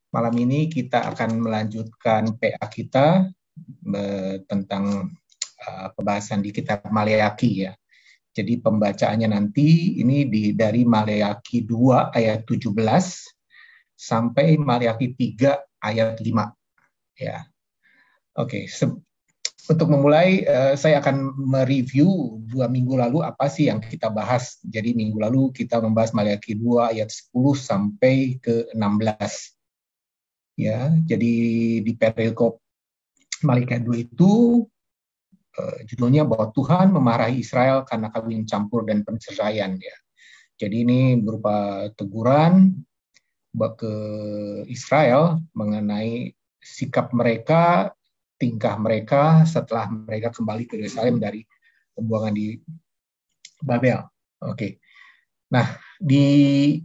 Malam ini kita akan melanjutkan PA kita tentang pembahasan di kitab Maleakhi ya. Jadi pembacaannya nanti ini dari Maleakhi 2 ayat 17 sampai Maleakhi 3 ayat 5 ya. Oke, untuk memulai saya akan mereview 2 minggu lalu apa sih yang kita bahas. Jadi minggu lalu kita membahas Maleakhi 2 ayat 10 sampai ke 16. Ya, jadi di perikop Maleakhi 2 itu judulnya bahwa Tuhan memarahi Israel karena kawin campur dan perceraian ya. Jadi ini berupa teguran ke Israel mengenai sikap mereka, tingkah mereka setelah mereka kembali ke Yerusalem dari pembuangan di Babel. Oke. Nah, di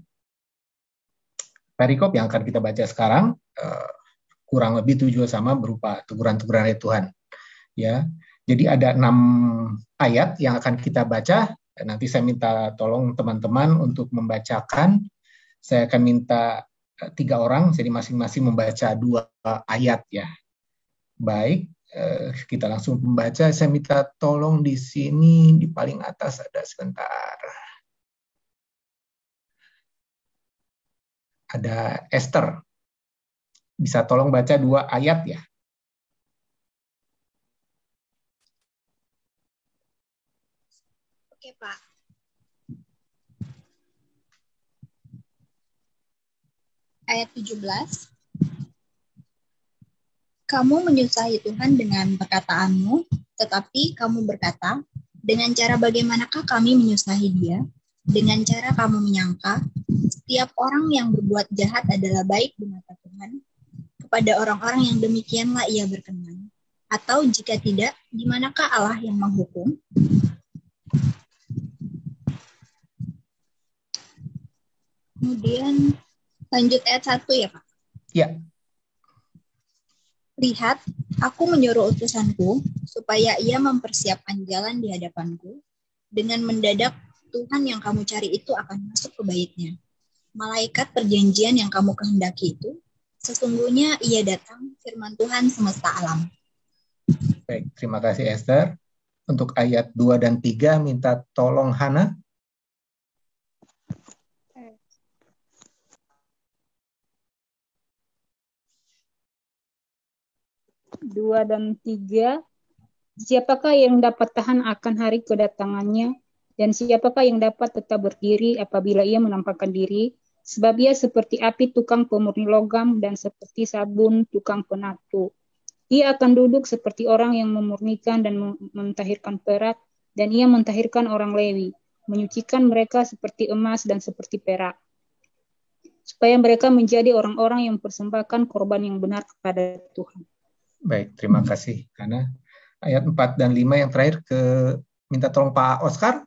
perikop yang akan kita baca sekarang kurang lebih itu juga sama berupa teguran-teguran dari Tuhan. Ya, jadi ada 6 ayat yang akan kita baca. Nanti saya minta tolong teman-teman untuk membacakan. Saya akan minta 3 orang, jadi masing-masing membaca 2 ayat ya. Baik, kita langsung membaca. Saya minta tolong di sini di paling atas ada sebentar. Ada Esther. Bisa tolong baca 2 ayat ya. Oke, Pak. Ayat 17. Kamu menyusahi Tuhan dengan perkataanmu, tetapi kamu berkata, dengan cara bagaimanakah kami menyusahi Dia? Dengan cara kamu menyangka, setiap orang yang berbuat jahat adalah baik di mata Tuhan. Kepada orang-orang yang demikianlah Ia berkenan. Atau jika tidak, di manakah Allah yang menghukum? Kemudian lanjut ayat 1 ya, Pak? Ya. Lihat, aku menyuruh utusanku supaya ia mempersiapkan jalan di hadapanku. Dengan mendadak Tuhan yang kamu cari itu akan masuk ke baitnya. Malaikat perjanjian yang kamu kehendaki itu, sesungguhnya ia datang, firman Tuhan semesta alam. Baik, terima kasih Esther. Untuk ayat 2 dan 3 minta tolong Hana. Dua dan 3. Siapakah yang dapat tahan akan hari kedatangannya? Dan siapakah yang dapat tetap berdiri apabila ia menampakkan diri? Sebab ia seperti api tukang pemurni logam dan seperti sabun tukang penatu. Ia akan duduk seperti orang yang memurnikan dan mentahirkan perak, dan ia mentahirkan orang Lewi, menyucikan mereka seperti emas dan seperti perak, supaya mereka menjadi orang-orang yang mempersembahkan korban yang benar kepada Tuhan. Baik, terima kasih. Karena ayat 4 dan 5 yang terakhir minta tolong Pak Oscar.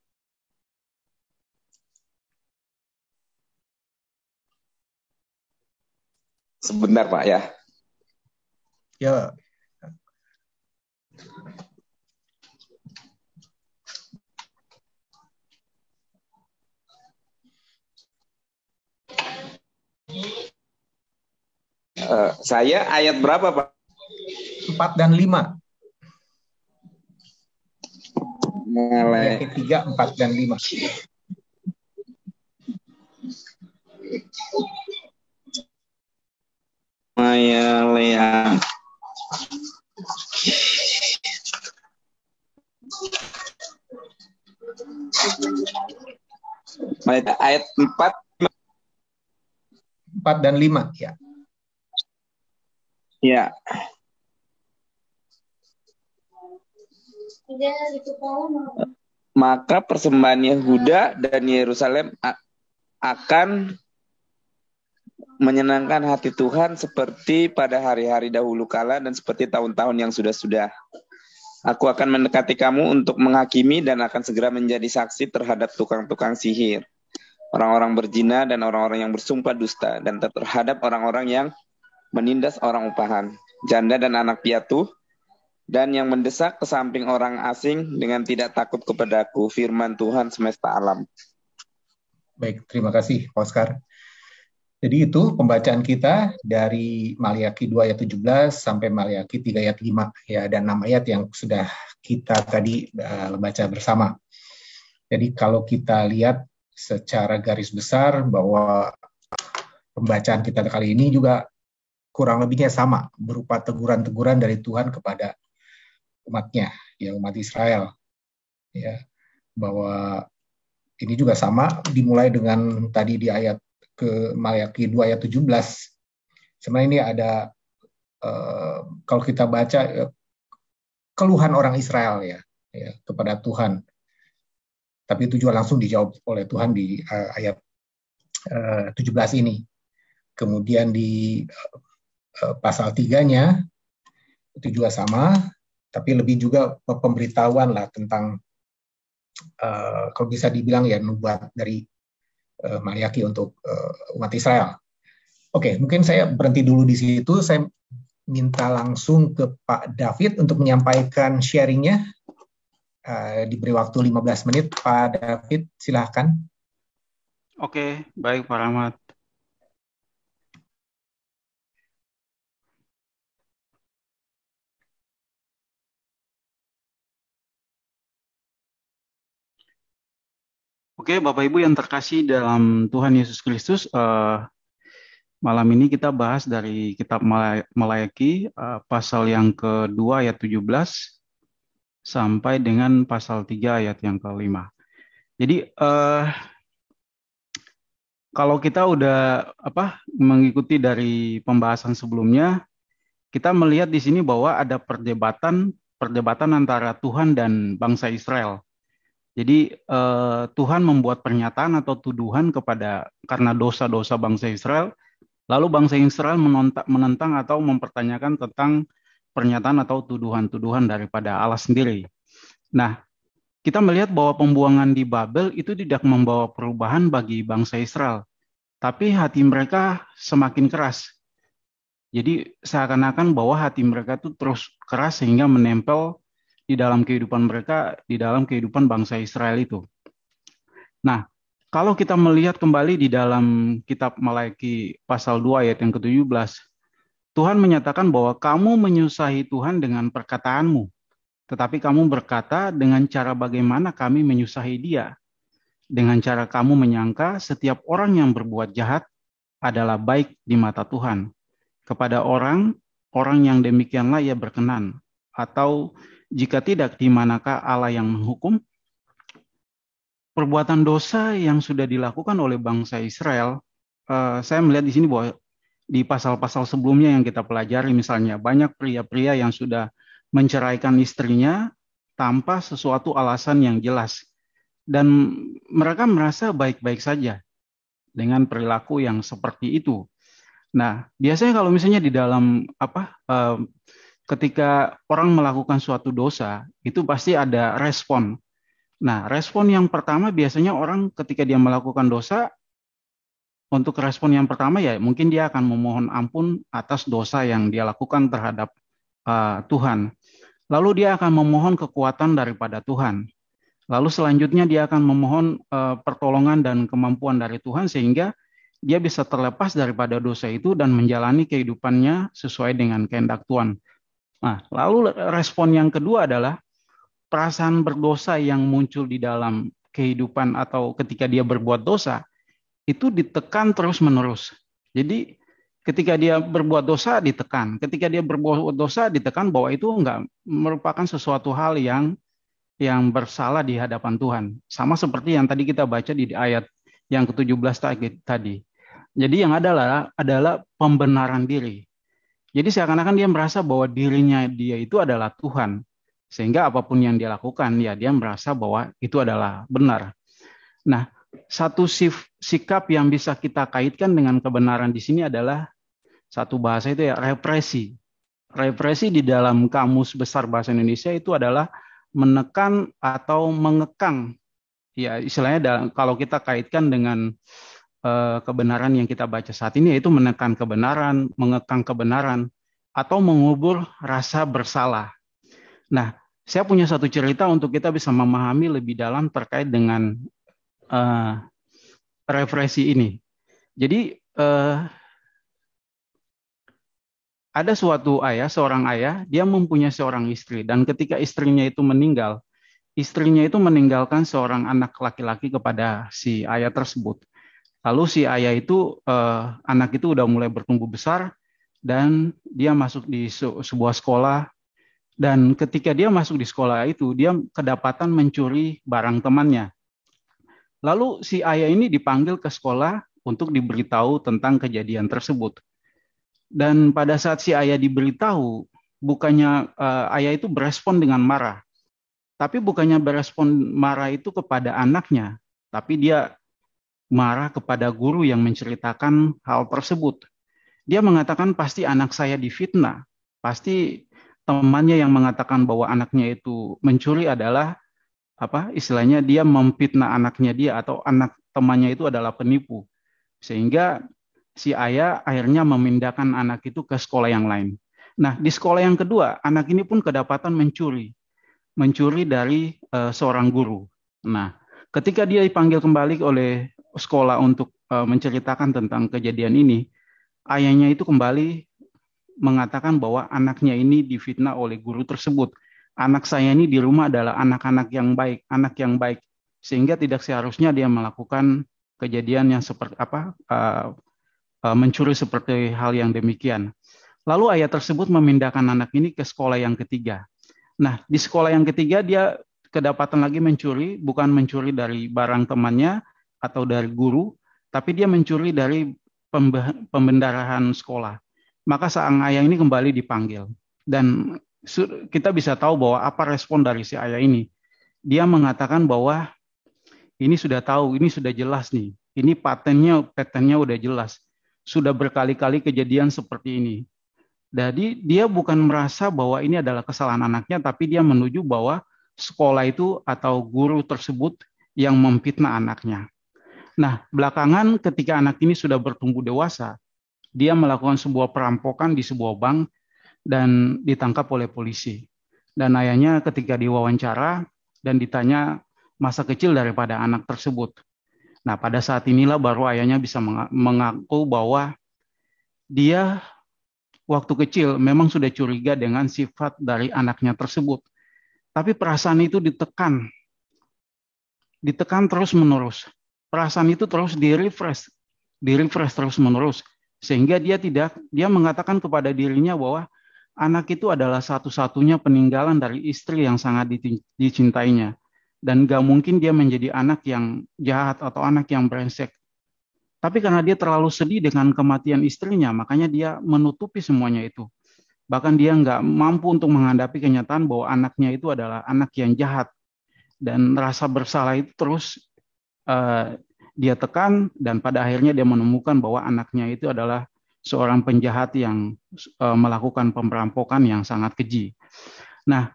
Sebentar Pak ya. Ya. Saya ayat berapa Pak? 4 dan 5. Mulai. Ayat 3, 4 dan 5. Maleakhi. Ayat 4. 4 dan 5 ya. Ya. Maka persembahan Yehuda dan Yerusalem akan menyenangkan hati Tuhan seperti pada hari-hari dahulu kala dan seperti tahun-tahun yang sudah-sudah. Aku akan mendekati kamu untuk menghakimi dan akan segera menjadi saksi terhadap tukang-tukang sihir, orang-orang berzina dan orang-orang yang bersumpah dusta, dan terhadap orang-orang yang menindas orang upahan, janda dan anak piatu, dan yang mendesak ke samping orang asing dengan tidak takut kepadaku, firman Tuhan semesta alam. Baik, terima kasih Pak Oscar. Jadi itu pembacaan kita dari Maliaki 2 ayat 17 sampai Maliaki 3 ayat 5 ya, dan 6 ayat yang sudah kita tadi baca bersama. Jadi kalau kita lihat secara garis besar bahwa pembacaan kita kali ini juga kurang lebihnya sama, berupa teguran-teguran dari Tuhan kepada umatnya, ya umat Israel. Ya, bahwa ini juga sama dimulai dengan tadi di ayat ke Maliaki 2 ayat 17. Sebenarnya ini ada kalau kita baca keluhan orang Israel ya kepada Tuhan. Tapi itu juga langsung dijawab oleh Tuhan di ayat 17 ini. Kemudian di pasal 3-nya itu juga sama, tapi lebih juga pemberitahuan lah tentang kalau bisa dibilang ya nubuat dari Maliaki untuk umat Israel. Oke, mungkin saya berhenti dulu di situ. Saya minta langsung ke Pak David untuk menyampaikan sharingnya. Diberi waktu 15 menit. Pak David, silahkan. Oke, baik Pak Rahmat. Oke, Bapak Ibu yang terkasih dalam Tuhan Yesus Kristus, malam ini kita bahas dari kitab Maliaki pasal yang kedua ayat 17 sampai dengan pasal 3 ayat yang ke-5. Jadi kalau kita udah mengikuti dari pembahasan sebelumnya, kita melihat di sini bahwa ada perdebatan antara Tuhan dan bangsa Israel. Jadi Tuhan membuat pernyataan atau tuduhan karena dosa-dosa bangsa Israel, lalu bangsa Israel menentang atau mempertanyakan tentang pernyataan atau tuduhan-tuduhan daripada Allah sendiri. Nah, kita melihat bahwa pembuangan di Babel itu tidak membawa perubahan bagi bangsa Israel, tapi hati mereka semakin keras. Jadi seakan-akan bahwa hati mereka itu terus keras sehingga menempel di dalam kehidupan mereka, di dalam kehidupan bangsa Israel itu. Nah, kalau kita melihat kembali di dalam kitab Maliaki pasal 2 ayat yang ke-17, Tuhan menyatakan bahwa kamu menyusahi Tuhan dengan perkataanmu, tetapi kamu berkata dengan cara bagaimana kami menyusahi Dia. Dengan cara kamu menyangka setiap orang yang berbuat jahat adalah baik di mata Tuhan. Kepada orang yang demikianlah Ia berkenan. Atau jika tidak, di manakah Allah yang menghukum? Perbuatan dosa yang sudah dilakukan oleh bangsa Israel, saya melihat di sini bahwa di pasal-pasal sebelumnya yang kita pelajari, misalnya banyak pria-pria yang sudah menceraikan istrinya tanpa sesuatu alasan yang jelas. Dan mereka merasa baik-baik saja dengan perilaku yang seperti itu. Nah, biasanya kalau misalnya di dalam ketika orang melakukan suatu dosa, itu pasti ada respon. Nah, respon yang pertama biasanya orang ketika dia melakukan dosa, untuk respon yang pertama ya mungkin dia akan memohon ampun atas dosa yang dia lakukan terhadap Tuhan. Lalu dia akan memohon kekuatan daripada Tuhan. Lalu selanjutnya dia akan memohon pertolongan dan kemampuan dari Tuhan sehingga dia bisa terlepas daripada dosa itu dan menjalani kehidupannya sesuai dengan kehendak Tuhan. Nah, lalu respon yang kedua adalah perasaan berdosa yang muncul di dalam kehidupan atau ketika dia berbuat dosa, itu ditekan terus-menerus. Jadi ketika dia berbuat dosa ditekan, ketika dia berbuat dosa ditekan bahwa itu enggak merupakan sesuatu hal yang bersalah di hadapan Tuhan. Sama seperti yang tadi kita baca di ayat yang ke-17 tadi. Jadi yang adalah pembenaran diri. Jadi seakan-akan dia merasa bahwa dirinya dia itu adalah Tuhan. Sehingga apapun yang dia lakukan, ya dia merasa bahwa itu adalah benar. Nah, satu sikap yang bisa kita kaitkan dengan kebenaran di sini adalah satu bahasa itu ya represi. Represi di dalam Kamus Besar Bahasa Indonesia itu adalah menekan atau mengekang. Ya istilahnya kalau kita kaitkan dengan kebenaran yang kita baca saat ini, yaitu menekan kebenaran, mengekang kebenaran, atau mengubur rasa bersalah. Nah, saya punya satu cerita untuk kita bisa memahami lebih dalam terkait dengan represi ini. Jadi eh, ada suatu ayah, seorang ayah, dia mempunyai seorang istri, dan ketika istrinya itu meninggalkan seorang anak laki-laki kepada si ayah tersebut. Lalu si ayah itu, anak itu udah mulai bertumbuh besar, dan dia masuk di sebuah sekolah, dan ketika dia masuk di sekolah itu, dia kedapatan mencuri barang temannya. Lalu si ayah ini dipanggil ke sekolah untuk diberitahu tentang kejadian tersebut. Dan pada saat si ayah diberitahu, bukannya ayah itu berespon dengan marah, tapi bukannya berespon marah itu kepada anaknya, tapi dia marah kepada guru yang menceritakan hal tersebut. Dia mengatakan pasti anak saya difitnah, pasti temannya yang mengatakan bahwa anaknya itu mencuri adalah apa istilahnya dia memfitnah anaknya dia, atau anak temannya itu adalah penipu. Sehingga si ayah akhirnya memindahkan anak itu ke sekolah yang lain. Nah, di sekolah yang kedua, anak ini pun kedapatan mencuri dari seorang guru. Nah, ketika dia dipanggil kembali oleh sekolah untuk menceritakan tentang kejadian ini, ayahnya itu kembali mengatakan bahwa anaknya ini difitnah oleh guru tersebut. Anak saya ini di rumah adalah anak-anak yang baik, anak yang baik, sehingga tidak seharusnya dia melakukan kejadian yang seperti mencuri seperti hal yang demikian. Lalu ayah tersebut memindahkan anak ini ke sekolah yang ketiga. Nah, di sekolah yang ketiga dia kedapatan lagi mencuri, bukan mencuri dari barang temannya atau dari guru, tapi dia mencuri dari pembendarahan sekolah. Maka sang ayah ini kembali dipanggil. Dan kita bisa tahu bahwa apa respon dari si ayah ini. Dia mengatakan bahwa ini sudah tahu, ini sudah jelas nih. Ini patennya udah jelas. Sudah berkali-kali kejadian seperti ini. Jadi dia bukan merasa bahwa ini adalah kesalahan anaknya, tapi dia menuju bahwa sekolah itu atau guru tersebut yang memfitnah anaknya. Nah, belakangan ketika anak ini sudah bertumbuh dewasa, dia melakukan sebuah perampokan di sebuah bank dan ditangkap oleh polisi. Dan ayahnya ketika diwawancara dan ditanya masa kecil daripada anak tersebut. Nah, pada saat inilah baru ayahnya bisa mengaku bahwa dia waktu kecil memang sudah curiga dengan sifat dari anaknya tersebut. Tapi perasaan itu ditekan terus-menerus. Perasaan itu terus di-refresh terus-menerus. Sehingga dia mengatakan kepada dirinya bahwa anak itu adalah satu-satunya peninggalan dari istri yang sangat dicintainya. Dan gak mungkin dia menjadi anak yang jahat atau anak yang brengsek. Tapi karena dia terlalu sedih dengan kematian istrinya, makanya dia menutupi semuanya itu. Bahkan dia nggak mampu untuk menghadapi kenyataan bahwa anaknya itu adalah anak yang jahat. Dan rasa bersalah itu terus dia tekan, dan pada akhirnya dia menemukan bahwa anaknya itu adalah seorang penjahat yang melakukan perampokan yang sangat keji. Nah,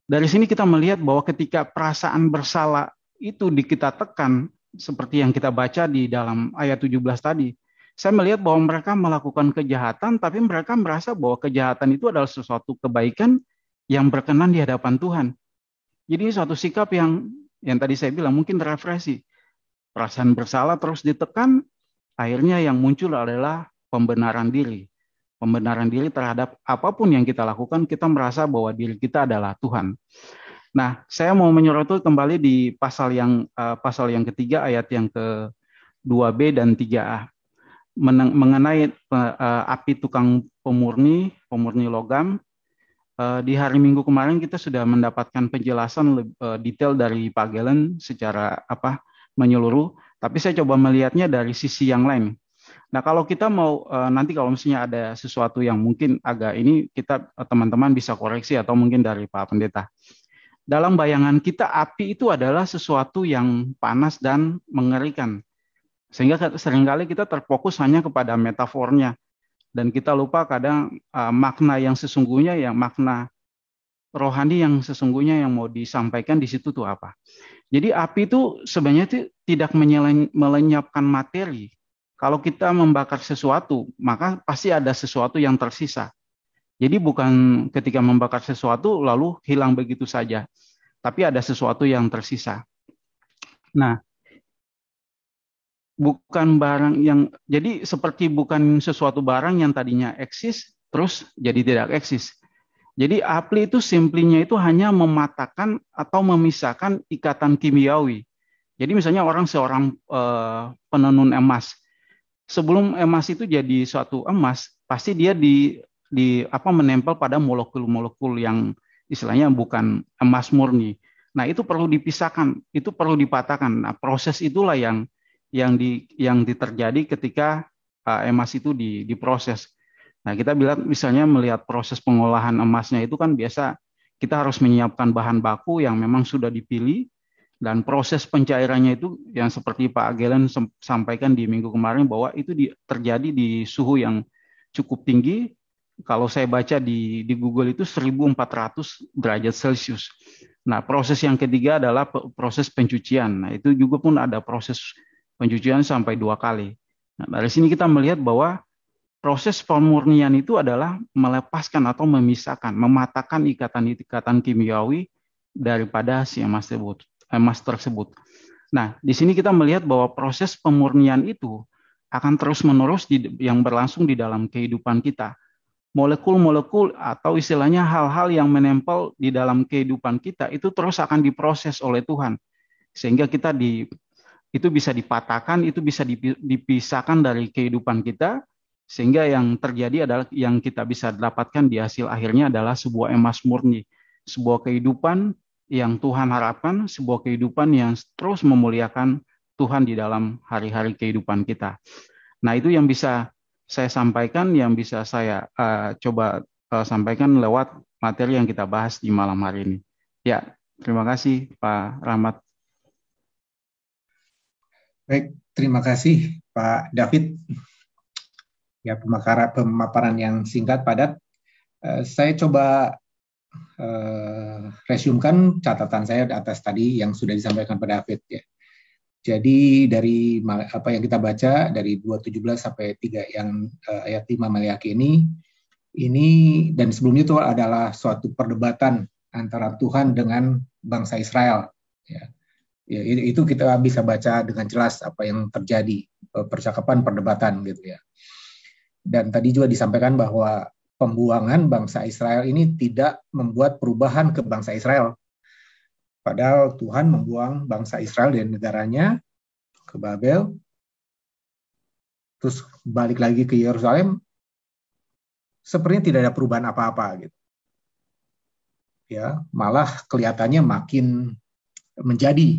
dari sini kita melihat bahwa ketika perasaan bersalah itu kita tekan, seperti yang kita baca di dalam ayat 17 tadi, saya melihat bahwa mereka melakukan kejahatan, tapi mereka merasa bahwa kejahatan itu adalah sesuatu kebaikan yang berkenan di hadapan Tuhan. Jadi suatu sikap yang tadi saya bilang mungkin represi. Perasaan bersalah terus ditekan, akhirnya yang muncul adalah pembenaran diri. Pembenaran diri terhadap apapun yang kita lakukan, kita merasa bahwa diri kita adalah Tuhan. Nah, saya mau menyoroti kembali di pasal yang ketiga, ayat yang ke-2b dan 3a. Mengenai api tukang pemurni logam. Di hari Minggu kemarin kita sudah mendapatkan penjelasan detail dari Pak Galen secara menyeluruh, tapi saya coba melihatnya dari sisi yang lain. Nah, kalau kita mau nanti kalau misalnya ada sesuatu yang mungkin agak ini, kita teman-teman bisa koreksi atau mungkin dari Pak Pendeta. Dalam bayangan kita api itu adalah sesuatu yang panas dan mengerikan. Sehingga seringkali kita terfokus hanya kepada metafornya. Dan kita lupa kadang makna yang sesungguhnya, yang makna rohani yang sesungguhnya yang mau disampaikan di situ tuh apa. Jadi api itu sebenarnya tidak melenyapkan materi. Kalau kita membakar sesuatu, maka pasti ada sesuatu yang tersisa. Jadi bukan ketika membakar sesuatu lalu hilang begitu saja, tapi ada sesuatu yang tersisa. Nah, bukan barang yang, jadi seperti bukan sesuatu barang yang tadinya eksis terus jadi tidak eksis. Jadi apli itu simplinya itu hanya mematahkan atau memisahkan ikatan kimiawi. Jadi misalnya seorang penenun emas, sebelum emas itu jadi suatu emas, pasti dia menempel pada molekul-molekul yang istilahnya bukan emas murni. Nah, itu perlu dipisahkan, itu perlu dipatahkan. Nah, proses itulah yang terjadi ketika emas itu diproses. Nah, kita misalnya melihat proses pengolahan emasnya itu kan biasa kita harus menyiapkan bahan baku yang memang sudah dipilih, dan proses pencairannya itu yang seperti Pak Gelen sampaikan di minggu kemarin bahwa itu terjadi di suhu yang cukup tinggi. Kalau saya baca di Google itu 1400 derajat Celcius. Nah, proses yang ketiga adalah proses pencucian. Nah, itu juga pun ada proses pencucian sampai 2 kali. Nah, dari sini kita melihat bahwa proses pemurnian itu adalah melepaskan atau memisahkan, mematahkan ikatan-ikatan kimiawi daripada si emas tersebut. Nah, di sini kita melihat bahwa proses pemurnian itu akan terus-menerus yang berlangsung di dalam kehidupan kita. Molekul-molekul atau istilahnya hal-hal yang menempel di dalam kehidupan kita itu terus akan diproses oleh Tuhan. Sehingga itu bisa dipatahkan, itu bisa dipisahkan dari kehidupan kita, sehingga yang terjadi adalah yang kita bisa dapatkan di hasil akhirnya adalah sebuah emas murni, sebuah kehidupan yang Tuhan harapkan, sebuah kehidupan yang terus memuliakan Tuhan di dalam hari-hari kehidupan kita. Nah, itu yang bisa saya sampaikan, yang bisa saya coba sampaikan lewat materi yang kita bahas di malam hari ini. Ya, terima kasih Pak Rahmat. Baik, terima kasih Pak David. Ya, pemaparan yang singkat, padat. Saya coba resumkan catatan saya atas tadi yang sudah disampaikan Pak David, ya. Jadi dari apa yang kita baca dari 2:17 sampai 3 yang ayat 5 Maleakhi ini dan sebelumnya itu adalah suatu perdebatan antara Tuhan dengan bangsa Israel, ya. Ya, itu kita bisa baca dengan jelas apa yang terjadi, percakapan, perdebatan gitu, ya. Dan tadi juga disampaikan bahwa pembuangan bangsa Israel ini tidak membuat perubahan ke bangsa Israel. Padahal Tuhan membuang bangsa Israel dari negaranya ke Babel, terus balik lagi ke Yerusalem, sepertinya tidak ada perubahan apa-apa gitu. Ya, malah kelihatannya makin menjadi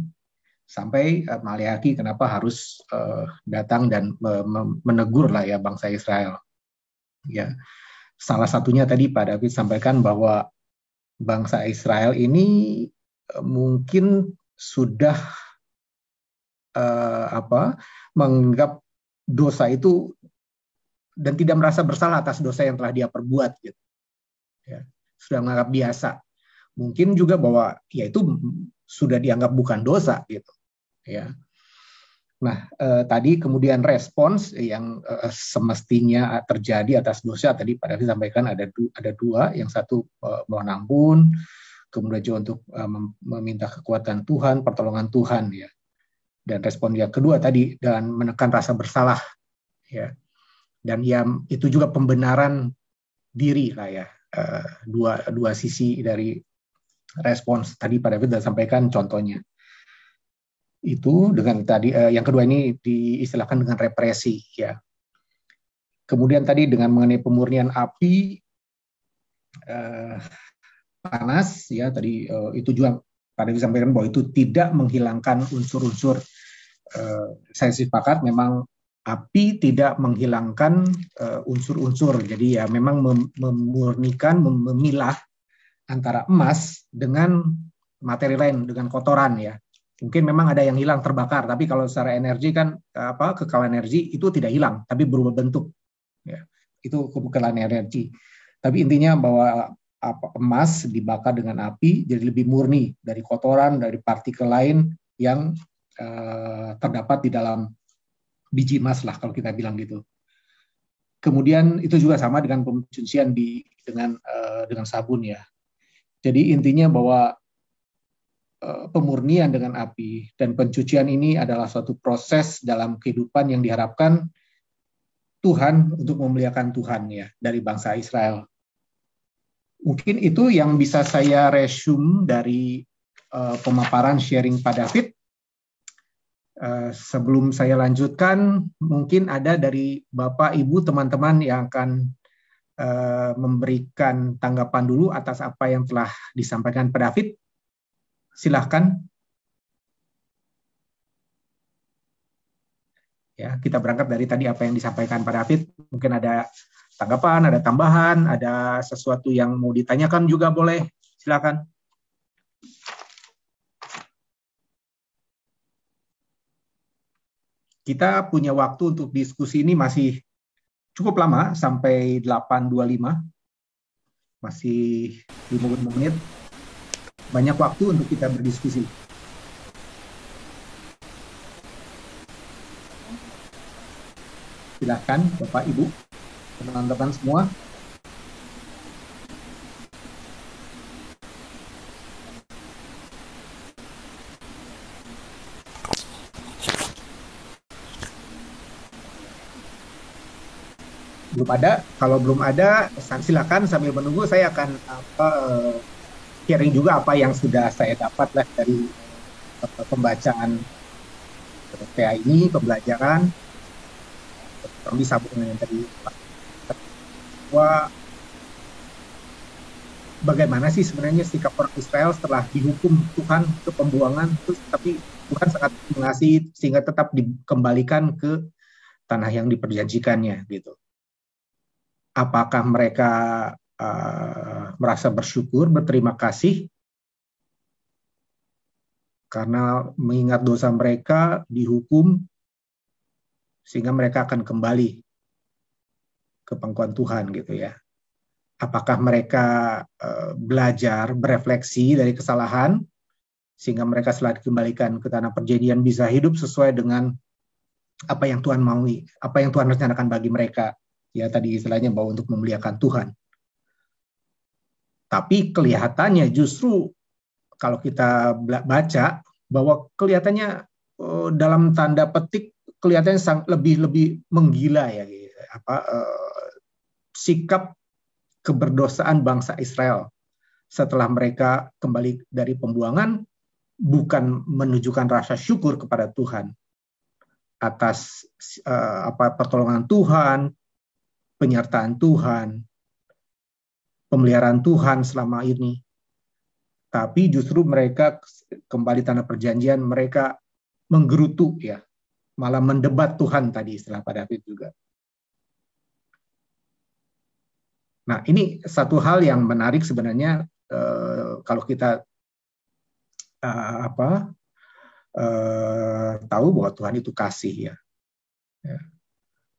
sampai Maleakhi kenapa harus datang dan menegur lah ya bangsa Israel. Ya, salah satunya tadi Pak David sampaikan bahwa bangsa Israel ini mungkin sudah menganggap dosa itu dan tidak merasa bersalah atas dosa yang telah dia perbuat gitu. Ya, sudah menganggap biasa. Mungkin juga bahwa ya itu sudah dianggap bukan dosa gitu. Ya. Nah, tadi kemudian respons yang semestinya terjadi atas dosa tadi Pak David sampaikan ada dua, yang satu mohon ampun, kemudian juga untuk meminta kekuatan Tuhan, pertolongan Tuhan, ya. Dan respon yang kedua tadi dan menekan rasa bersalah, ya. Dan yang itu juga pembenaran diri lah ya, dua sisi dari respons tadi Pak David sudah sampaikan contohnya. Itu dengan tadi yang kedua ini diistilahkan dengan represi, ya. Kemudian tadi dengan mengenai pemurnian api panas, ya, tadi itu juga pada disampaikan bahwa itu tidak menghilangkan unsur-unsur. Saya sepakat memang api tidak menghilangkan unsur-unsur, jadi ya memang memurnikan, memilah antara emas dengan materi lain, dengan kotoran, ya. Mungkin memang ada yang hilang terbakar, tapi kalau secara energi kan kekal energi itu tidak hilang, tapi berubah bentuk, ya. Itu kekalahan energi. Tapi intinya bahwa emas dibakar dengan api jadi lebih murni dari kotoran, dari partikel lain yang terdapat di dalam biji emas lah kalau kita bilang gitu. Kemudian itu juga sama dengan pencucian dengan sabun, ya. Jadi intinya bahwa pemurnian dengan api, dan pencucian ini adalah suatu proses dalam kehidupan yang diharapkan Tuhan untuk memuliakan Tuhan ya dari bangsa Israel. Mungkin itu yang bisa saya resume dari pemaparan sharing Pak David. Sebelum saya lanjutkan, mungkin ada dari Bapak, Ibu, teman-teman yang akan memberikan tanggapan dulu atas apa yang telah disampaikan Pak David. Silahkan. Ya, kita berangkat dari tadi apa yang disampaikan Pak David. Mungkin ada tanggapan, ada tambahan, ada sesuatu yang mau ditanyakan juga boleh. Silakan. Kita punya waktu untuk diskusi ini masih cukup lama, sampai 8.25. Masih 55 menit. Banyak waktu untuk kita berdiskusi. Silakan Bapak, Ibu, teman-teman semua. Belum ada. Kalau belum ada, silakan sambil menunggu saya akan sharing juga apa yang sudah saya dapat lah dari pembacaan PA ini, pembelajaran. Bisa sambung yang tadi bahwa bagaimana sih sebenarnya sikap orang Israel setelah dihukum Tuhan ke pembuangan, tapi Tuhan sangat mengasihi sehingga tetap dikembalikan ke tanah yang diperjanjikannya gitu. Apakah mereka merasa bersyukur, berterima kasih karena mengingat dosa mereka dihukum sehingga mereka akan kembali ke pangkuan Tuhan gitu ya. Apakah mereka belajar, berefleksi dari kesalahan sehingga mereka setelah dikembalikan ke tanah perjanjian bisa hidup sesuai dengan apa yang Tuhan maui, apa yang Tuhan rencanakan bagi mereka. Ya tadi istilahnya bahwa untuk memuliakan Tuhan. Tapi kelihatannya justru kalau kita baca bahwa kelihatannya dalam tanda petik kelihatannya lebih menggila ya sikap keberdosaan bangsa Israel setelah mereka kembali dari pembuangan bukan menunjukkan rasa syukur kepada Tuhan atas pertolongan Tuhan, penyertaan Tuhan, pemeliharaan Tuhan selama ini. Tapi justru mereka kembali tanah perjanjian, mereka menggerutu ya, malah mendebat Tuhan tadi istilah Pak David juga. Nah, ini satu hal yang menarik sebenarnya kalau kita tahu bahwa Tuhan itu kasih ya.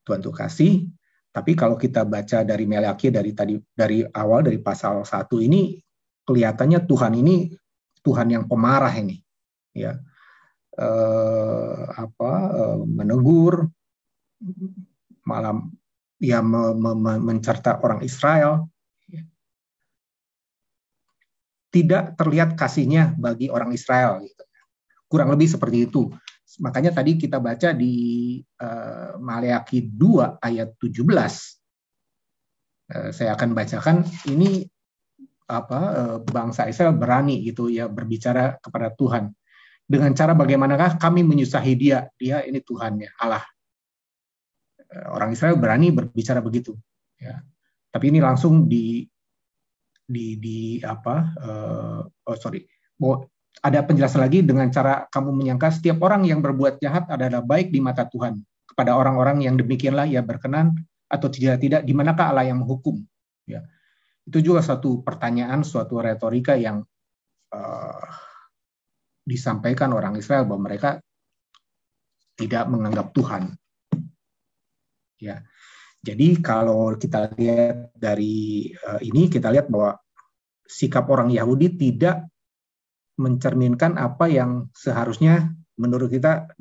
Tuhan itu kasih. Tapi kalau kita baca dari Meleakhi dari awal dari pasal 1 ini kelihatannya Tuhan ini Tuhan yang pemarah ini ya. Menegur malah ya mencerta orang Israel. Tidak terlihat kasihnya bagi orang Israel gitu. Kurang lebih seperti itu. Makanya tadi kita baca di Maleakhi 2 ayat 17. Saya akan bacakan ini bangsa Israel berani gitu ya berbicara kepada Tuhan. Dengan cara bagaimanakah kami menyusahi dia? Dia ini Tuhannya, Allah. Orang Israel berani berbicara begitu ya. Tapi ini langsung ada penjelasan lagi dengan cara kamu menyangka setiap orang yang berbuat jahat adalah baik di mata Tuhan. Kepada orang-orang yang demikianlah ia berkenan atau tidak, di manakah Allah yang menghukum? Ya. Itu juga suatu pertanyaan, suatu retorika yang disampaikan orang Israel bahwa mereka tidak menganggap Tuhan. Ya. Jadi kalau kita lihat dari ini, kita lihat bahwa sikap orang Yahudi tidak mencerminkan apa yang seharusnya menurut kita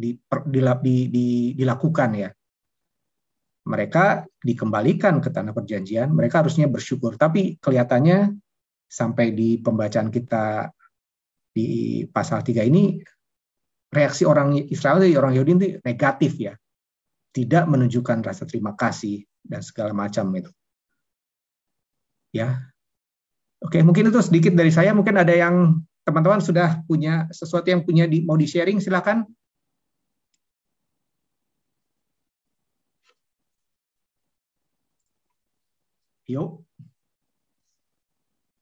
dilakukan ya. Mereka dikembalikan ke tanah perjanjian, mereka harusnya bersyukur. Tapi kelihatannya sampai di pembacaan kita di pasal 3 ini reaksi orang Israel, orang Yahudi itu negatif ya. Tidak menunjukkan rasa terima kasih dan segala macam itu. Ya. Oke, mungkin itu sedikit dari saya. Mungkin ada yang teman-teman sudah punya sesuatu yang mau di-sharing, silakan. Yuk.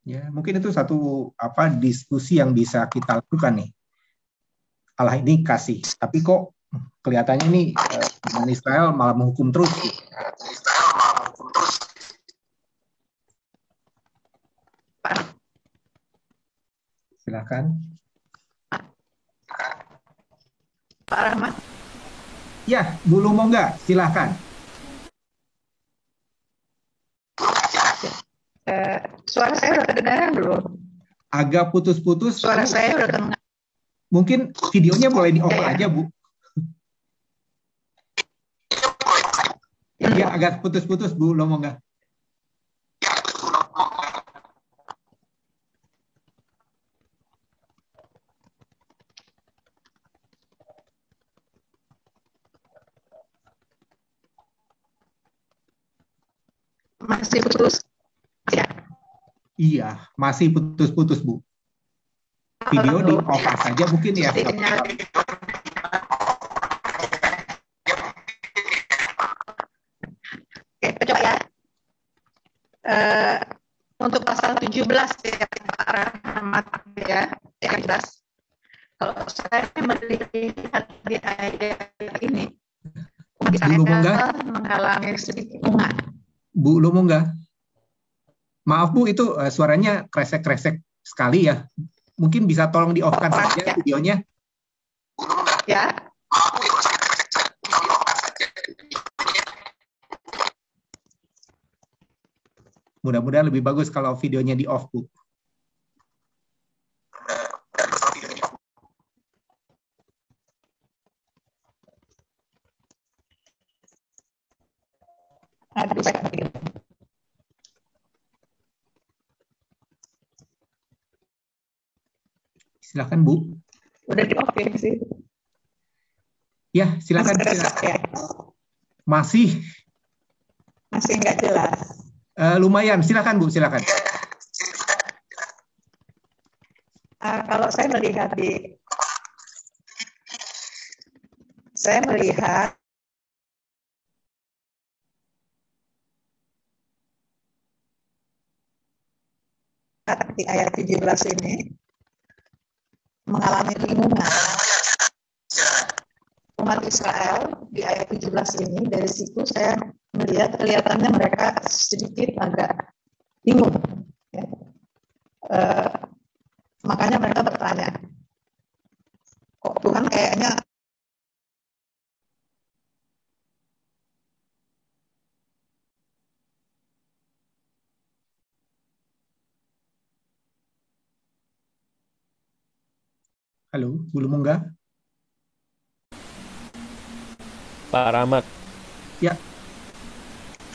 Ya, mungkin itu satu diskusi yang bisa kita lakukan nih. Allah ini kasih, tapi kok kelihatannya ini teman Israel malah menghukum terus. Silakan. Pak Rahmat. Ya, Bu Lumongga, silakan. Suara saya udah kedengaran belum? Agak putus-putus. Suara saya udah kedengaran. Mungkin videonya boleh di-off aja, Bu. Ya, agak putus-putus, Bu Lumongga. Masih putus. Ya. Iya, masih putus-putus, Bu. Video di-off saja mungkin ya. Oke, coba ya. Untuk pasal 17 ya, Pak Rahmat ya, yang jelas. Kalau saya melihat di ayat ini, menghalangi sedikit bunga. Bu Lumongga, maaf Bu, itu suaranya kresek-kresek sekali ya. Mungkin bisa tolong di-off-kan saja videonya. Ya. Mudah-mudahan lebih bagus kalau videonya di-off, Bu. Silakan, Bu. Udah di-off ya sih. Ya, silakan. Ya. Masih nggak jelas. Lumayan, silakan Bu, silakan. Kalau saya melihat di ayat 17 ini mengalami kebingungan. Umat Israel di ayat 17 ini, dari situ saya melihat kelihatannya mereka sedikit agak bingung. Ya. Makanya mereka bertanya, kok Tuhan kayaknya Halo, Bu Lumongga. Pak Rahmat. Ya.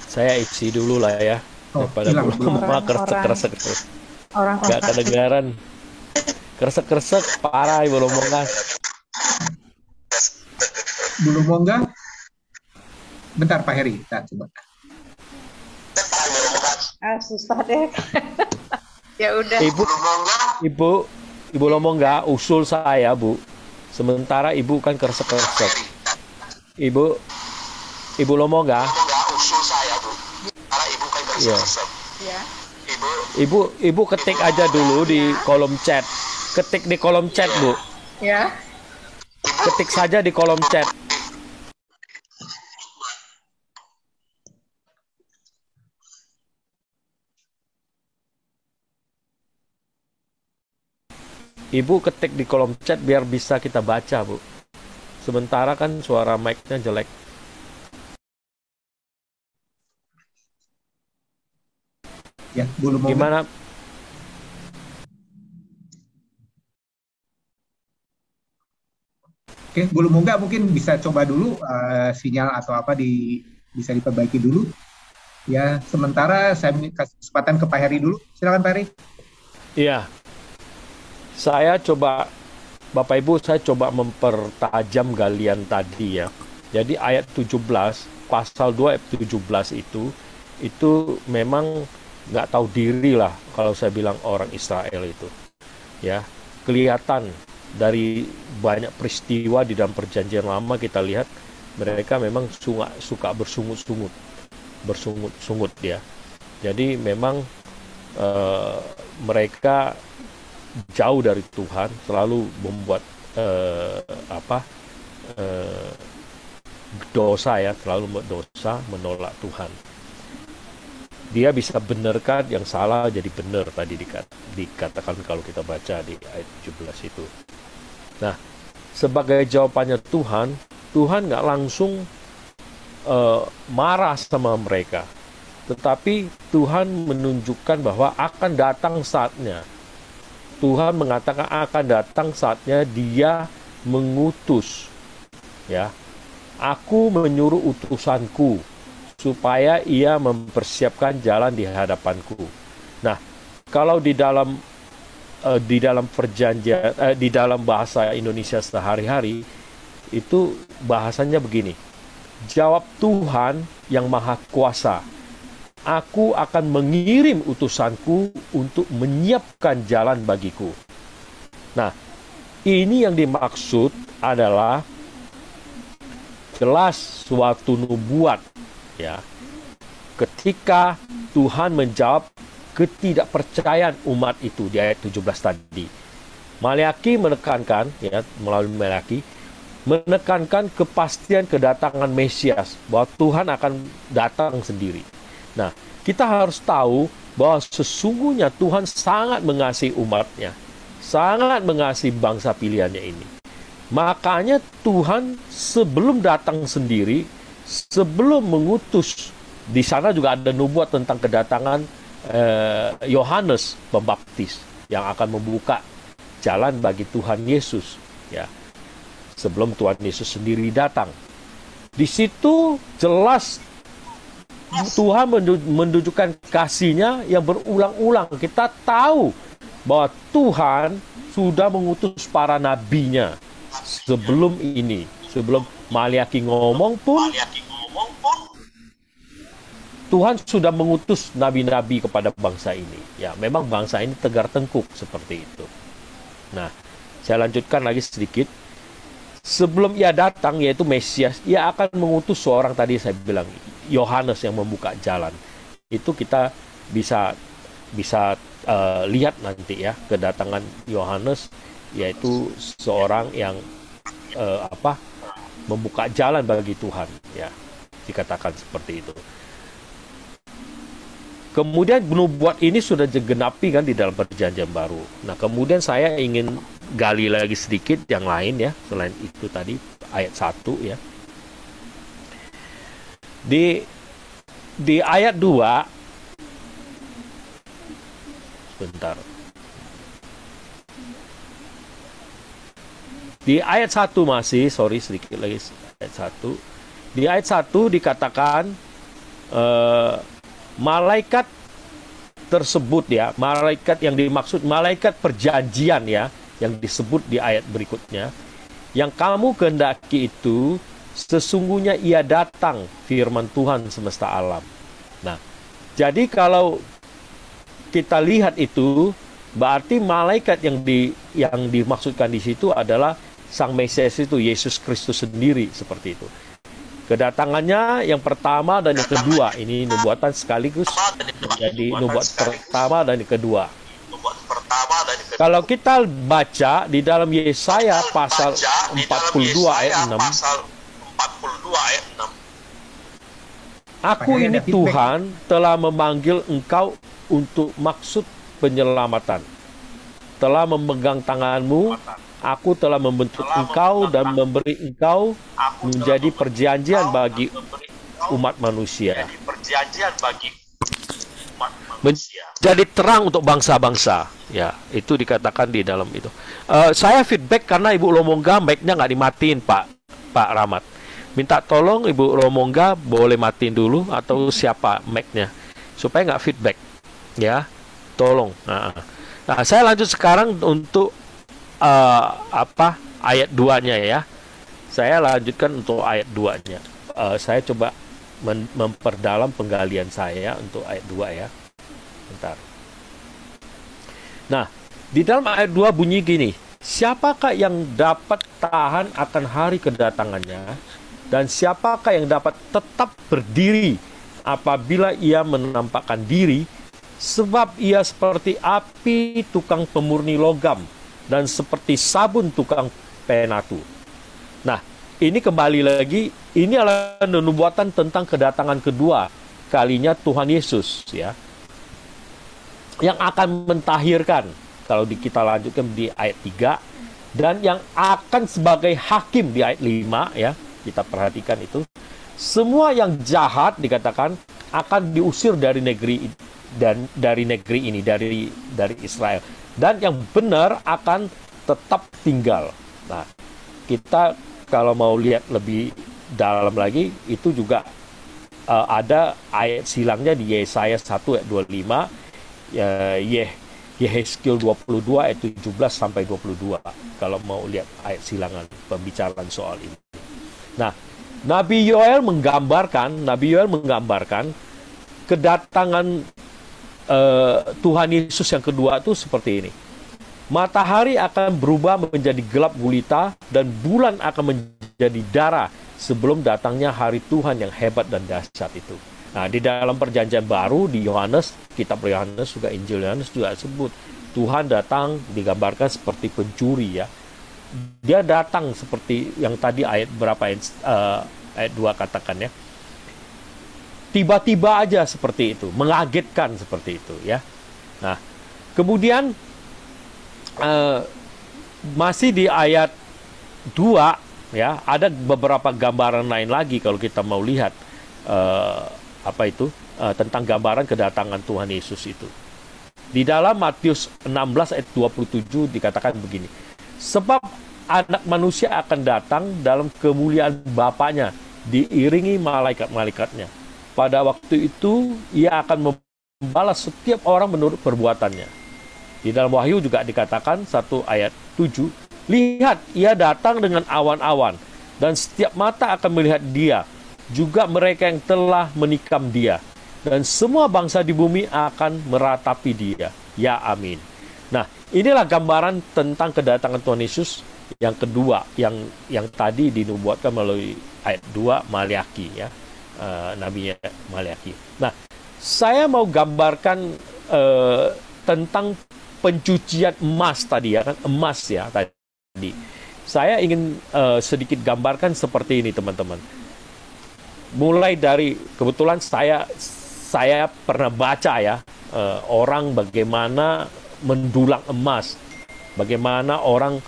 Saya isi dulu lah ya. Daripada belum keresek-keresek. Gak kedengaran. Keresek-keresek parah Ibu Lumongga. Bu Lumongga. Bentar Pak Heri, kita coba. Susah deh. Ya udah. Ibu Lumongga, usul saya Bu. Sementara Ibu kan keresek-keresek. Ibu Lumongga. Usul saya Bu. Sementara Ibu kan keresek-keresek. Ya. Ibu ketik aja dulu di kolom chat. Ketik di kolom chat, Bu. Ya. Ketik saja di kolom chat. Ibu ketik di kolom chat biar bisa kita baca, Bu. Sementara kan suara mic-nya jelek. Ya, Bu Lumongga. Gimana? Oke, Bu Lumongga mungkin bisa coba dulu sinyal atau apa bisa diperbaiki dulu. Ya, sementara saya kasih kesempatan ke Pak Heri dulu. Silakan Pak Heri. Iya. saya coba, Bapak Ibu, saya coba mempertajam galian tadi ya. Jadi ayat 17, pasal 2 ayat 17 itu memang nggak tahu diri lah kalau saya bilang orang Israel itu. Ya, kelihatan dari banyak peristiwa di dalam perjanjian lama kita lihat mereka memang suka bersungut-sungut ya. Jadi memang mereka jauh dari Tuhan, selalu membuat dosa ya, selalu dosa, menolak Tuhan. Dia bisa benarkan yang salah jadi benar, tadi dikatakan kalau kita baca di ayat 17 itu. Nah, sebagai jawabannya Tuhan nggak langsung marah sama mereka, tetapi Tuhan menunjukkan bahwa akan datang saatnya. Tuhan mengatakan akan datang saatnya Dia mengutus, ya. Aku menyuruh utusanku supaya ia mempersiapkan jalan di hadapanku. Nah, kalau di dalam perjanjian, di dalam bahasa Indonesia sehari-hari itu bahasanya begini. Jawab Tuhan yang Maha Kuasa, aku akan mengirim utusanku untuk menyiapkan jalan bagiku. Nah, ini yang dimaksud adalah jelas suatu nubuat ya. Ketika Tuhan menjawab ketidakpercayaan umat itu di ayat 17 tadi. Maleaki menekankan ya, melalui Maleaki menekankan kepastian kedatangan Mesias, bahwa Tuhan akan datang sendiri. Nah, kita harus tahu bahwa sesungguhnya Tuhan sangat mengasihi umatnya, sangat mengasihi bangsa pilihannya ini. Makanya Tuhan sebelum datang sendiri, sebelum mengutus, di sana juga ada nubuat tentang kedatangan Yohanes Pembaptis yang akan membuka jalan bagi Tuhan Yesus, ya. Sebelum Tuhan Yesus sendiri datang, di situ jelas Tuhan menunjukkan kasih-Nya yang berulang-ulang. Kita tahu bahwa Tuhan sudah mengutus para nabinya sebelum ini, sebelum Maleaki ngomong pun Tuhan sudah mengutus nabi-nabi kepada bangsa ini. Ya, memang bangsa ini tegar tengkuk seperti itu. Nah, saya lanjutkan lagi sedikit. Sebelum ia datang, yaitu Mesias, ia akan mengutus seorang, tadi saya bilang, Yohanes yang membuka jalan. Itu kita bisa lihat nanti ya, kedatangan Yohanes, yaitu seorang yang membuka jalan bagi Tuhan, ya, dikatakan seperti itu. Kemudian nubuat ini sudah digenapi kan di dalam perjanjian baru. Nah, kemudian saya ingin gali lagi sedikit yang lain ya, selain itu tadi ayat 1 ya. Di ayat 2, sebentar. Di ayat 1 masih, sedikit lagi ayat 1. Di ayat 1 dikatakan malaikat tersebut ya, malaikat yang dimaksud malaikat perjanjian ya, yang disebut di ayat berikutnya, yang kamu kehendaki itu sesungguhnya ia datang, firman Tuhan semesta alam. Nah, jadi kalau kita lihat itu, berarti malaikat yang dimaksudkan di situ adalah Sang Mesias itu, Yesus Kristus sendiri, seperti itu. Kedatangannya yang pertama dan yang kedua, ini nubuatan sekaligus menjadi nubuat pertama dan yang kedua. Kalau kita baca di dalam Yesaya pasal 42 ayat 6, Aku ini Tuhan telah memanggil engkau untuk maksud penyelamatan, telah memegang tanganmu. Aku telah membentuk engkau dan memberi engkau menjadi perjanjian bagi umat manusia. Menjadi terang untuk bangsa-bangsa. Ya, itu dikatakan di dalam itu. Saya feedback karena Ibu Romongga mic-nya nggak dimatiin, Pak Rahmat. Minta tolong Ibu Romongga boleh matiin dulu atau siapa mic-nya supaya nggak feedback. Ya, tolong. Nah, saya lanjut sekarang untuk ayat 2-nya ya. Saya lanjutkan untuk ayat 2-nya. Saya coba memperdalam penggalian saya untuk ayat 2 ya. Bentar. Nah, di dalam ayat 2 bunyi gini, siapakah yang dapat tahan akan hari kedatangannya, dan siapakah yang dapat tetap berdiri apabila ia menampakkan diri, sebab ia seperti api tukang pemurni logam dan seperti sabun tukang penatu. Nah, ini kembali lagi, ini adalah nubuatan tentang kedatangan kedua kalinya Tuhan Yesus ya, yang akan mentahirkan, kalau kita lanjutkan di ayat 3, dan yang akan sebagai hakim di ayat 5 ya, kita perhatikan itu. Semua yang jahat dikatakan akan diusir dari negeri ini, dari Israel, dan yang benar akan tetap tinggal. Nah, kita kalau mau lihat lebih dalam lagi, itu juga ada ayat silangnya di Yesaya 1 ayat 25, Yehezkiel 22 ayat 17 sampai 22, kalau mau lihat ayat silangan pembicaraan soal ini. Nah, Nabi Yoel menggambarkan kedatangan Tuhan Yesus yang kedua itu seperti ini. Matahari akan berubah menjadi gelap gulita dan bulan akan menjadi darah sebelum datangnya hari Tuhan yang hebat dan dahsyat itu. Nah, di dalam perjanjian baru di Yohanes, kitab Yohanes juga, Injil Yohanes juga sebut Tuhan datang digambarkan seperti pencuri ya. Dia datang seperti yang tadi ayat 2 katakan ya. Tiba-tiba aja seperti itu, mengagetkan seperti itu ya. Nah, kemudian masih di ayat 2 ya, ada beberapa gambaran lain lagi kalau kita mau lihat tentang gambaran kedatangan Tuhan Yesus itu. Di dalam Matius 16 ayat 27 dikatakan begini, sebab anak manusia akan datang dalam kemuliaan Bapaknya diiringi malaikat-malaikatnya. Pada waktu itu ia akan membalas setiap orang menurut perbuatannya. Di dalam Wahyu juga dikatakan 1 ayat 7, lihat ia datang dengan awan-awan dan setiap mata akan melihat dia, juga mereka yang telah menikam dia, dan semua bangsa di bumi akan meratapi dia. Ya amin. Nah, inilah gambaran tentang kedatangan Tuhan Yesus yang kedua, yang tadi dinubuatkan melalui ayat 2 Maliaki ya, Nabi Maliaki. Nah, saya mau gambarkan tentang pencucian emas tadi ya kan, emas ya tadi. Saya ingin sedikit gambarkan seperti ini teman-teman. Mulai dari, kebetulan saya pernah baca ya, orang bagaimana mendulang emas, bagaimana orang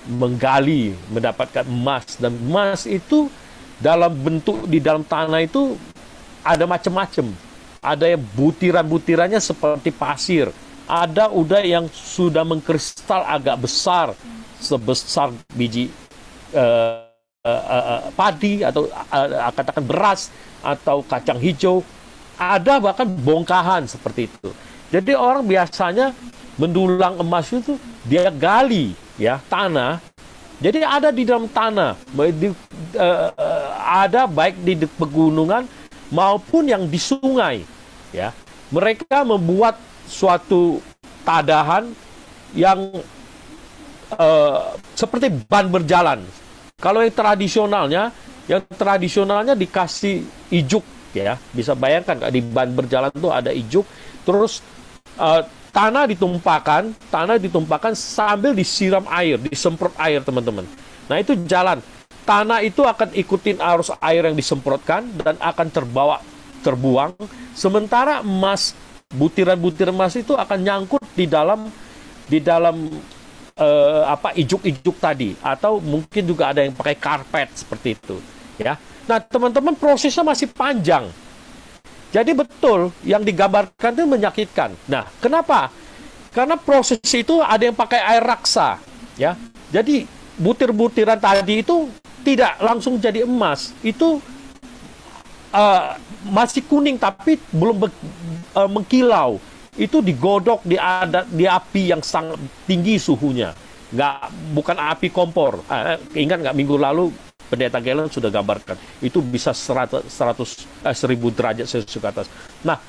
menggali mendapatkan emas, dan emas itu dalam bentuk di dalam tanah itu ada macam-macam. Ada yang butiran-butirannya seperti pasir, ada udah yang sudah mengkristal agak besar, sebesar biji padi atau katakan beras atau kacang hijau, ada bahkan bongkahan seperti itu. Jadi orang biasanya mendulang emas itu dia gali ya tanah. Jadi ada di dalam tanah, ada baik di pegunungan maupun yang di sungai ya. Mereka membuat suatu tadahan yang seperti ban berjalan. Kalau yang tradisionalnya dikasih ijuk ya, bisa bayangkan di ban berjalan itu ada ijuk, terus tanah ditumpahkan sambil disiram air, disemprot air teman-teman. Nah itu jalan. Tanah itu akan ikutin arus air yang disemprotkan dan akan terbuang. Sementara emas, butiran-butiran emas itu akan nyangkut di dalam ijuk-ijuk tadi, atau mungkin juga ada yang pakai karpet seperti itu ya. Nah teman-teman, prosesnya masih panjang. Jadi betul yang digambarkan itu menyakitkan. Nah, kenapa? Karena proses itu ada yang pakai air raksa, ya. Jadi butir-butiran tadi itu tidak langsung jadi emas. Itu masih kuning tapi belum mengkilau. itu digodok di api yang sangat tinggi suhunya. Bukan api kompor. Ingat nggak minggu lalu Pendeta Galen sudah gambarkan. Itu bisa 1000 derajat Celcius ke atas. Nah,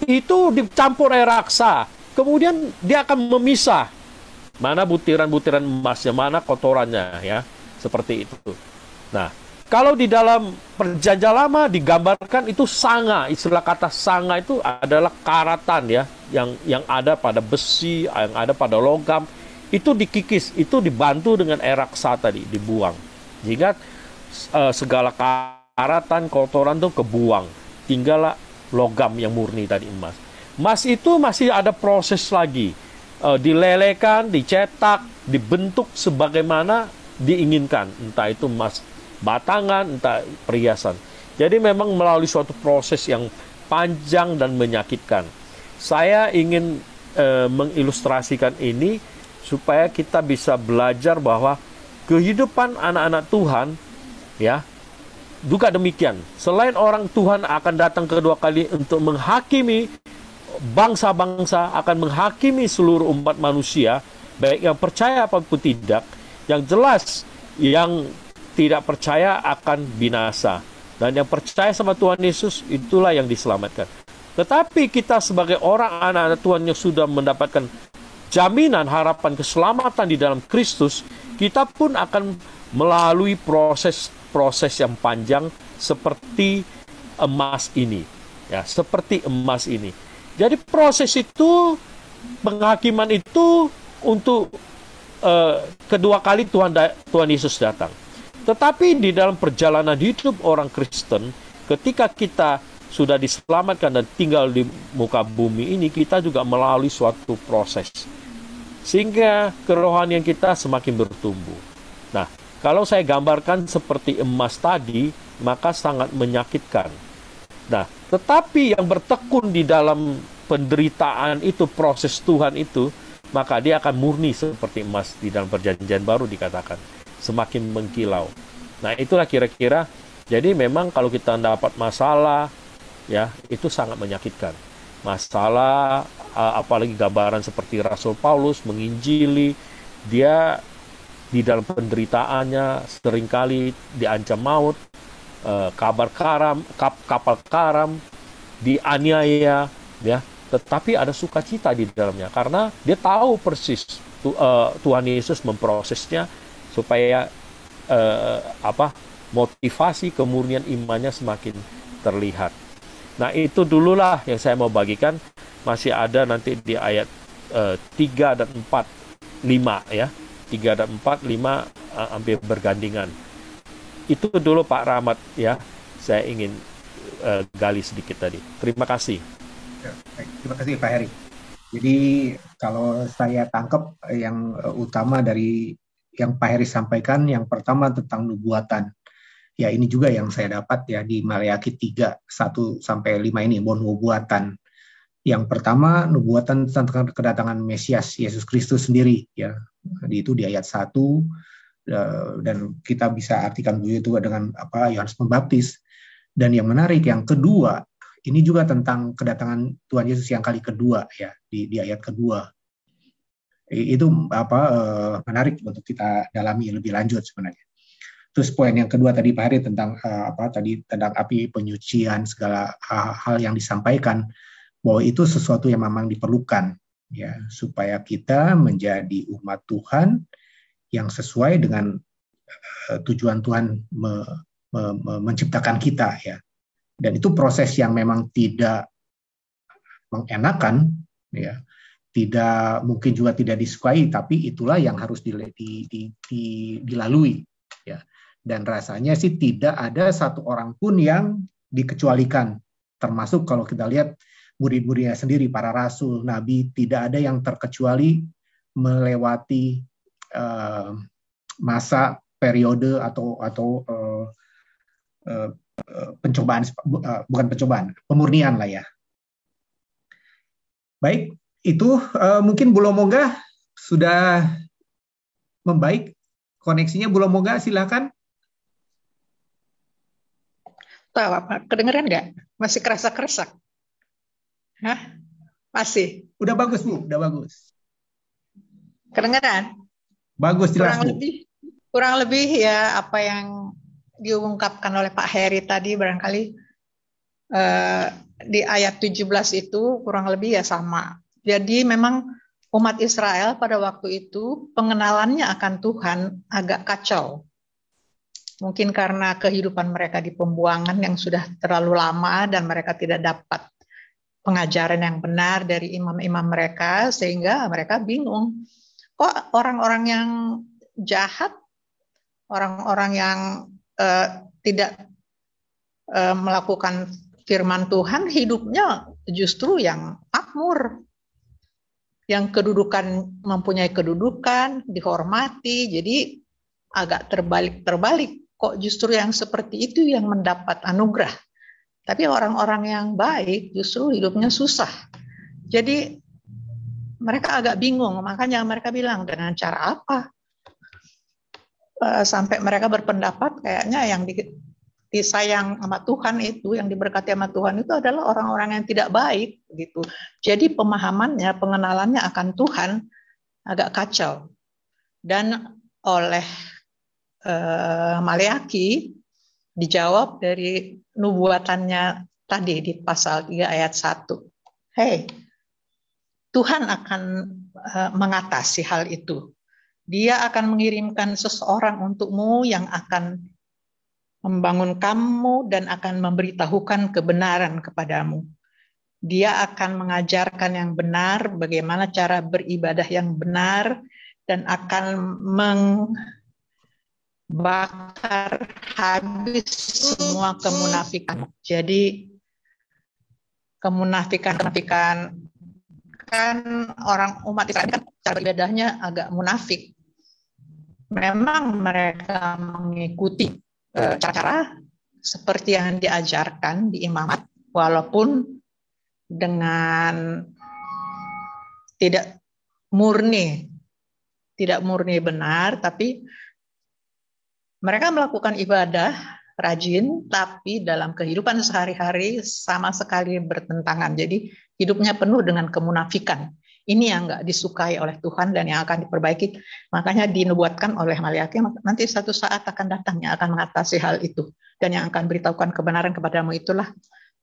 itu dicampur air raksa. Kemudian dia akan memisah mana butiran-butiran emasnya, mana kotorannya, ya. Seperti itu. Nah, kalau di dalam Perjanjian Lama digambarkan itu sanga. Istilah kata sanga itu adalah karatan, ya, yang ada pada besi, yang ada pada logam. Itu dikikis, itu dibantu dengan air raksa tadi, dibuang. Jika segala karatan, kotoran itu kebuang, tinggallah logam yang murni tadi, emas. Emas itu masih ada proses lagi, dilelekan, dicetak, dibentuk sebagaimana diinginkan, entah itu emas batangan, entah perhiasan. Jadi memang melalui suatu proses yang panjang dan menyakitkan. Saya ingin mengilustrasikan ini supaya kita bisa belajar bahwa kehidupan anak-anak Tuhan, ya, juga demikian. Selain orang Tuhan akan datang kedua kali untuk menghakimi bangsa-bangsa, akan menghakimi seluruh umat manusia, baik yang percaya apapun tidak, yang jelas yang tidak percaya akan binasa. Dan yang percaya sama Tuhan Yesus, itulah yang diselamatkan. Tetapi kita sebagai orang anak-anak Tuhan yang sudah mendapatkan jaminan harapan keselamatan di dalam Kristus, kita pun akan melalui proses yang panjang seperti emas ini. Ya, seperti emas ini. Jadi proses itu, penghakiman itu untuk kedua kali Tuhan Yesus datang. Tetapi di dalam perjalanan hidup orang Kristen, ketika kita sudah diselamatkan dan tinggal di muka bumi ini, kita juga melalui suatu proses. Sehingga kerohanian kita semakin bertumbuh. Nah, kalau saya gambarkan seperti emas tadi, maka sangat menyakitkan. Nah, tetapi yang bertekun di dalam penderitaan itu, proses Tuhan itu, maka dia akan murni seperti emas. Di dalam Perjanjian Baru dikatakan semakin mengkilau. Nah, itulah kira-kira. Jadi memang kalau kita dapat masalah, ya, itu sangat menyakitkan. Masalah, apalagi gambaran seperti Rasul Paulus menginjili, dia di dalam penderitaannya seringkali diancam maut, kapal karam, dianiaya, ya. Tetapi ada sukacita di dalamnya karena dia tahu persis Tuhan Yesus memprosesnya supaya motivasi kemurnian imannya semakin terlihat. Nah, itu dululah yang saya mau bagikan. Masih ada nanti di ayat 3 dan 4, 5, ya. 3 dan 4, 5 hampir bergandengan. Itu dulu Pak Rahmat, ya. Saya ingin gali sedikit tadi. Terima kasih. Ya, baik. Terima kasih Pak Heri. Jadi kalau saya tangkap yang utama dari yang Pak Heri sampaikan, yang pertama tentang nubuatan. Ya, ini juga yang saya dapat ya di Maleakhi 3, 1-5 ini, nubuatan. Yang pertama, nubuatan tentang kedatangan Mesias, Yesus Kristus sendiri. Ya, itu di ayat 1, dan kita bisa artikan itu dengan Yohanes Pembaptis. Dan yang menarik, yang kedua, ini juga tentang kedatangan Tuhan Yesus yang kali kedua, ya, di ayat kedua. Itu menarik untuk kita dalami lebih lanjut sebenarnya. Terus poin yang kedua tadi Pak Heri tentang tentang api penyucian, segala hal yang disampaikan, bahwa itu sesuatu yang memang diperlukan, ya, supaya kita menjadi umat Tuhan yang sesuai dengan tujuan Tuhan menciptakan kita, ya. Dan itu proses yang memang tidak mengenakan, ya, tidak mungkin juga tidak disukai, tapi itulah yang harus dilalui, ya. Dan rasanya sih tidak ada satu orang pun yang dikecualikan, termasuk kalau kita lihat murid-muridnya sendiri, para rasul, nabi, tidak ada yang terkecuali melewati masa periode atau pencobaan, bukan pencobaan, pemurnian lah, ya. Baik, itu mungkin Bu Lomonga sudah membaik koneksinya. Bu Lomonga, silakan. Tahu apa? Kedengeran nggak? Masih kerasa-keresak? Hah? Masih. Udah bagus, Bu. Udah bagus. Kedengaran? Bagus, jelas, Bu. Kurang lebih ya apa yang diungkapkan oleh Pak Heri tadi barangkali di ayat 17 itu kurang lebih ya sama. Jadi memang umat Israel pada waktu itu pengenalannya akan Tuhan agak kacau. Mungkin karena kehidupan mereka di pembuangan yang sudah terlalu lama dan mereka tidak dapat pengajaran yang benar dari imam-imam mereka, sehingga mereka bingung. Kok orang-orang yang jahat, orang-orang yang tidak melakukan firman Tuhan, hidupnya justru yang makmur, yang mempunyai kedudukan, dihormati. Jadi agak terbalik. Kok justru yang seperti itu yang mendapat anugerah. Tapi orang-orang yang baik justru hidupnya susah. Jadi mereka agak bingung. Makanya mereka bilang, dengan cara apa? Sampai mereka berpendapat kayaknya yang disayang sama Tuhan itu, yang diberkati sama Tuhan itu adalah orang-orang yang tidak baik. Gitu. Jadi pemahamannya, pengenalannya akan Tuhan agak kacau. Dan oleh Maleaki dijawab dari nubuatannya tadi di pasal 3 ayat 1. Hei, Tuhan akan mengatasi hal itu. Dia akan mengirimkan seseorang untukmu yang akan membangun kamu dan akan memberitahukan kebenaran kepadamu. Dia akan mengajarkan yang benar, bagaimana cara beribadah yang benar, dan akan bakar habis semua kemunafikan. Jadi kemunafikan kan orang umat Israel kan cara ibadahnya agak munafik. Memang mereka mengikuti cara-cara seperti yang diajarkan di imamat, walaupun dengan tidak murni benar, tapi mereka melakukan ibadah rajin, tapi dalam kehidupan sehari-hari sama sekali bertentangan. Jadi hidupnya penuh dengan kemunafikan. Ini yang nggak disukai oleh Tuhan dan yang akan diperbaiki. Makanya dinubuatkan oleh Maleaki, nanti satu saat akan datang yang akan mengatasi hal itu. Dan yang akan beritahukan kebenaran kepadamu itulah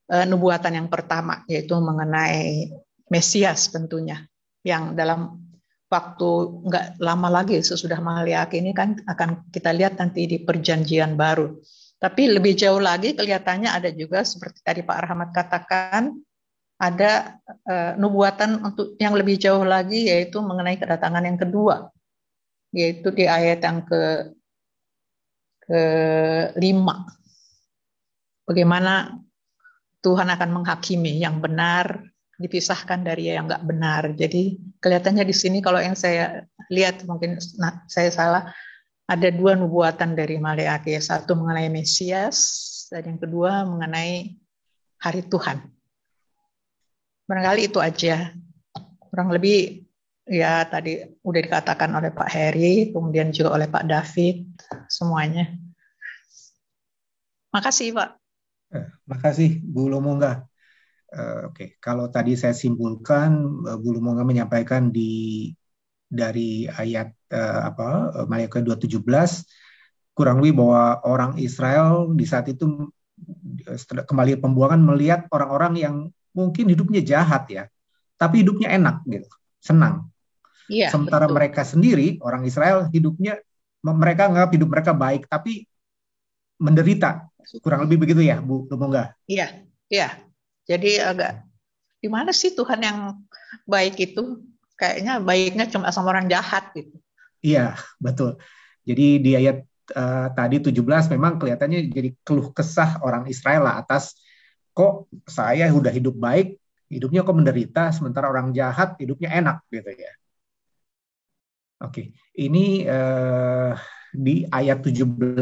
nubuatan yang pertama, yaitu mengenai Mesias tentunya. Yang dalam waktu nggak lama lagi sesudah Maleaki ini kan akan kita lihat nanti di perjanjian baru. Tapi lebih jauh lagi kelihatannya ada juga seperti tadi Pak Rahmat katakan, ada nubuatan untuk yang lebih jauh lagi, yaitu mengenai kedatangan yang kedua, yaitu di ayat yang ke-5. Bagaimana Tuhan akan menghakimi yang benar dipisahkan dari yang nggak benar. Jadi kelihatannya di sini kalau yang saya lihat, mungkin saya salah, ada dua nubuatan dari Maleaki. Satu mengenai Mesias dan yang kedua mengenai hari Tuhan. Barangkali itu aja. Kurang lebih ya tadi udah dikatakan oleh Pak Heri, kemudian juga oleh Pak David, semuanya. Makasih Pak. Makasih Bu Lumoga. Oke, kalau tadi saya simpulkan, Bu Lumoga menyampaikan dari ayat Maleaki 2:17 kurang lebih bahwa orang Israel di saat itu kembali pembuangan melihat orang-orang yang mungkin hidupnya jahat ya, tapi hidupnya enak gitu, senang. Iya, sementara betul. Mereka sendiri orang Israel hidupnya, mereka anggap hidup mereka baik tapi menderita. Kurang lebih begitu ya Bu Lumoga? Iya. Jadi agak gimana sih Tuhan yang baik itu? Kayaknya baiknya cuma sama orang jahat gitu. Iya, betul. Jadi di ayat tadi 17 memang kelihatannya jadi keluh kesah orang Israel lah atas kok saya udah hidup baik, hidupnya kok menderita, sementara orang jahat hidupnya enak gitu ya. Oke, ini di ayat 17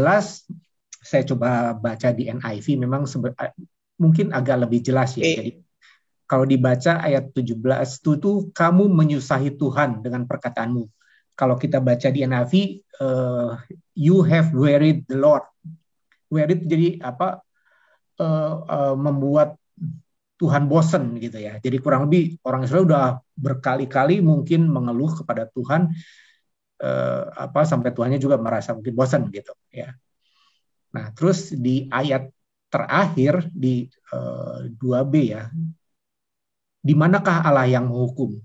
saya coba baca di NIV, memang mungkin agak lebih jelas ya. Jadi kalau dibaca ayat 17 itu kamu menyusahi Tuhan dengan perkataanmu. Kalau kita baca di NIV, you have wearied the Lord. Wearied jadi apa? Membuat Tuhan bosen gitu ya. Jadi kurang lebih orang Israel udah berkali-kali mungkin mengeluh kepada Tuhan, sampai Tuhannya juga merasa mungkin bosan gitu ya. Nah, terus di ayat terakhir di 2b ya, di manakah Allah yang menghukum?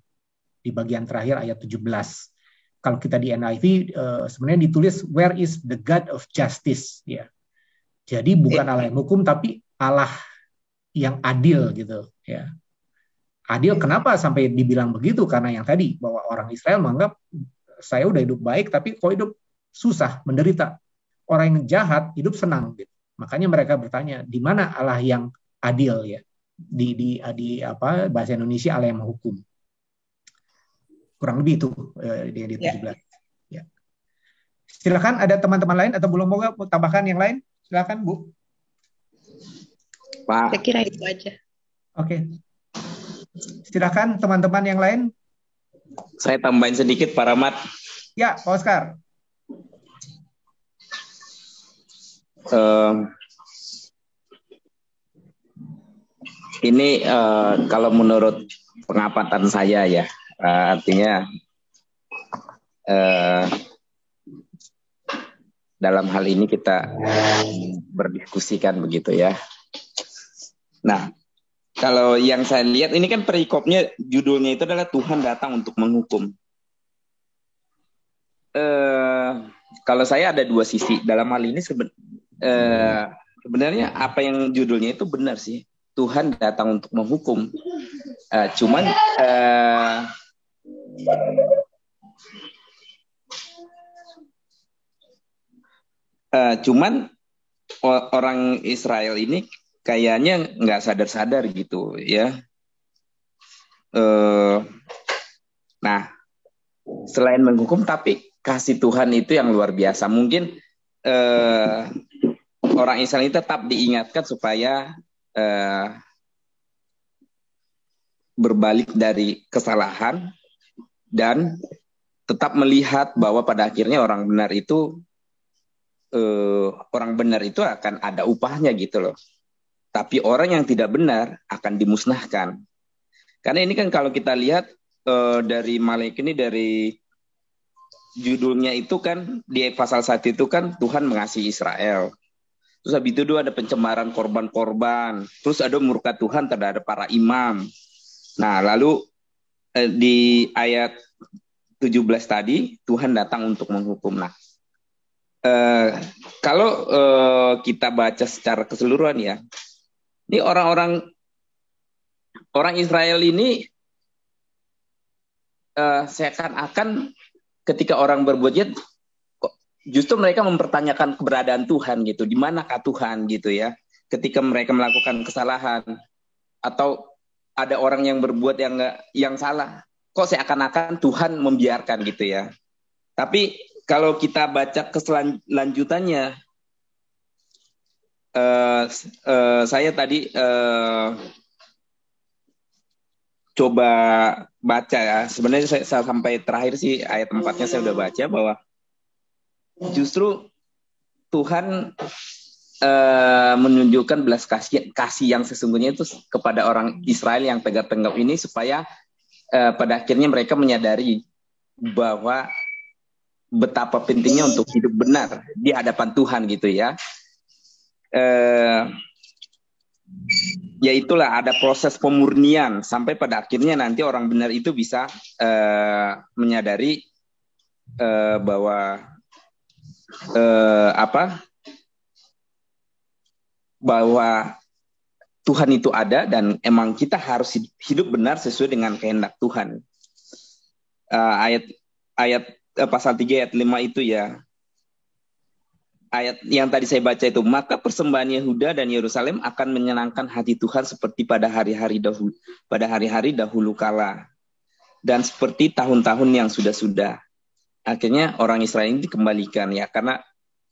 Di bagian terakhir ayat 17. Kalau kita di NIV sebenarnya ditulis where is the God of justice ya. Jadi bukan Allah yang hukum tapi Allah yang adil gitu ya. Adil kenapa sampai dibilang begitu? Karena yang tadi bahwa orang Israel menganggap saya udah hidup baik tapi kok hidup susah, menderita. Orang yang jahat hidup senang gitu. Makanya mereka bertanya, di mana Allah yang adil ya? Di bahasa Indonesia Allah yang menghukum. Kurang lebih itu di 17. Ya. Silakan ada teman-teman lain atau belum mau tambahkan yang lain? Silakan Bu. Pak. Saya kira itu aja. Oke. Silakan teman-teman yang lain. Saya tambahin sedikit Pak Rahmat. Ya, Pak Oscar. Ini kalau menurut pengamatan saya ya, artinya dalam hal ini kita berdiskusikan begitu ya. Nah, kalau yang saya lihat ini kan perikopnya judulnya itu adalah Tuhan datang untuk menghukum. Kalau saya ada dua sisi dalam hal ini sebenarnya apa yang judulnya itu benar sih, Tuhan datang untuk menghukum. Cuman orang Israel ini kayaknya nggak sadar-sadar gitu ya. Nah, selain menghukum tapi kasih Tuhan itu yang luar biasa. Mungkin orang Israel ini tetap diingatkan supaya berbalik dari kesalahan dan tetap melihat bahwa pada akhirnya orang benar itu akan ada upahnya gitu loh. Tapi orang yang tidak benar akan dimusnahkan. Karena ini kan kalau kita lihat dari Maleakhi ini, dari judulnya itu kan di pasal 1 itu kan Tuhan mengasihi Israel. Terus habis itu ada pencemaran korban-korban. Terus ada murka Tuhan terhadap para imam. Nah, lalu di ayat 17 tadi Tuhan datang untuk menghukum. Nah, kalau kita baca secara keseluruhan ya, ini orang Israel ini seakan-akan ketika orang berbuat jahat, justru mereka mempertanyakan keberadaan Tuhan gitu. Di manakah Tuhan gitu ya? Ketika mereka melakukan kesalahan atau ada orang yang berbuat yang salah, kok seakan-akan Tuhan membiarkan gitu ya. Tapi kalau kita baca keselanjutannya, saya tadi coba baca ya. Sebenarnya saya sampai terakhir sih ayat 4-nya saya udah baca bahwa justru Tuhan menunjukkan belas kasih yang sesungguhnya itu kepada orang Israel yang tegap-tegap ini supaya pada akhirnya mereka menyadari bahwa betapa pentingnya untuk hidup benar di hadapan Tuhan gitu ya. Ya itulah ada proses pemurnian sampai pada akhirnya nanti orang benar itu bisa menyadari bahwa bahwa Tuhan itu ada dan emang kita harus hidup benar sesuai dengan kehendak Tuhan. Ayat pasal 3 ayat 5 itu ya. Ayat yang tadi saya baca itu, maka persembahan Yehuda dan Yerusalem akan menyenangkan hati Tuhan seperti pada hari-hari dahulu kala dan seperti tahun-tahun yang sudah-sudah. Akhirnya orang Israel ini dikembalikan ya, karena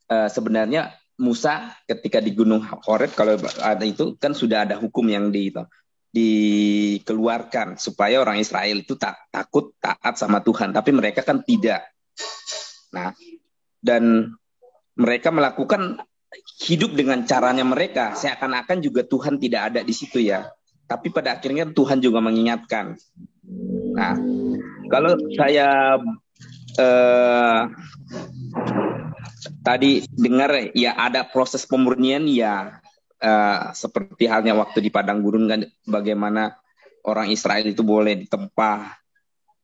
sebenarnya Musa ketika di Gunung Horeb kalau ada itu kan sudah ada hukum yang dikeluarkan supaya orang Israel itu takut taat sama Tuhan, tapi mereka kan tidak. Nah, dan mereka melakukan hidup dengan caranya mereka, seakan-akan juga Tuhan tidak ada di situ ya. tapi pada akhirnya Tuhan juga mengingatkan. Nah, kalau saya tadi dengar ya ada proses pemurnian ya, seperti halnya waktu di padang gurun kan, bagaimana orang Israel itu boleh ditempah.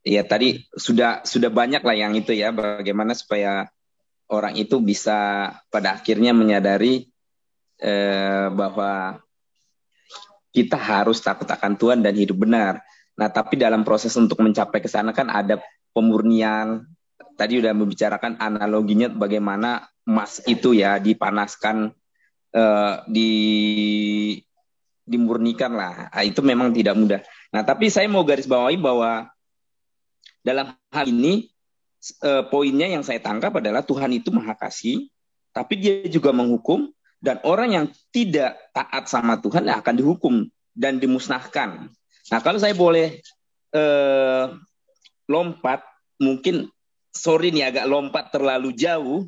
Ya tadi sudah banyak lah yang itu ya, bagaimana supaya orang itu bisa pada akhirnya menyadari bahwa kita harus takut akan Tuhan dan hidup benar. Nah, tapi dalam proses untuk mencapai ke sana kan ada pemurnian. Tadi udah membicarakan analoginya bagaimana emas itu ya dipanaskan, dimurnikan lah. Nah, itu memang tidak mudah. Nah, tapi saya mau garis bawahi bahwa dalam hal ini poinnya yang saya tangkap adalah Tuhan itu Maha Kasih, tapi Dia juga menghukum, dan orang yang tidak taat sama Tuhan akan dihukum dan dimusnahkan. Nah, kalau saya boleh lompat, mungkin sorry nih agak lompat terlalu jauh.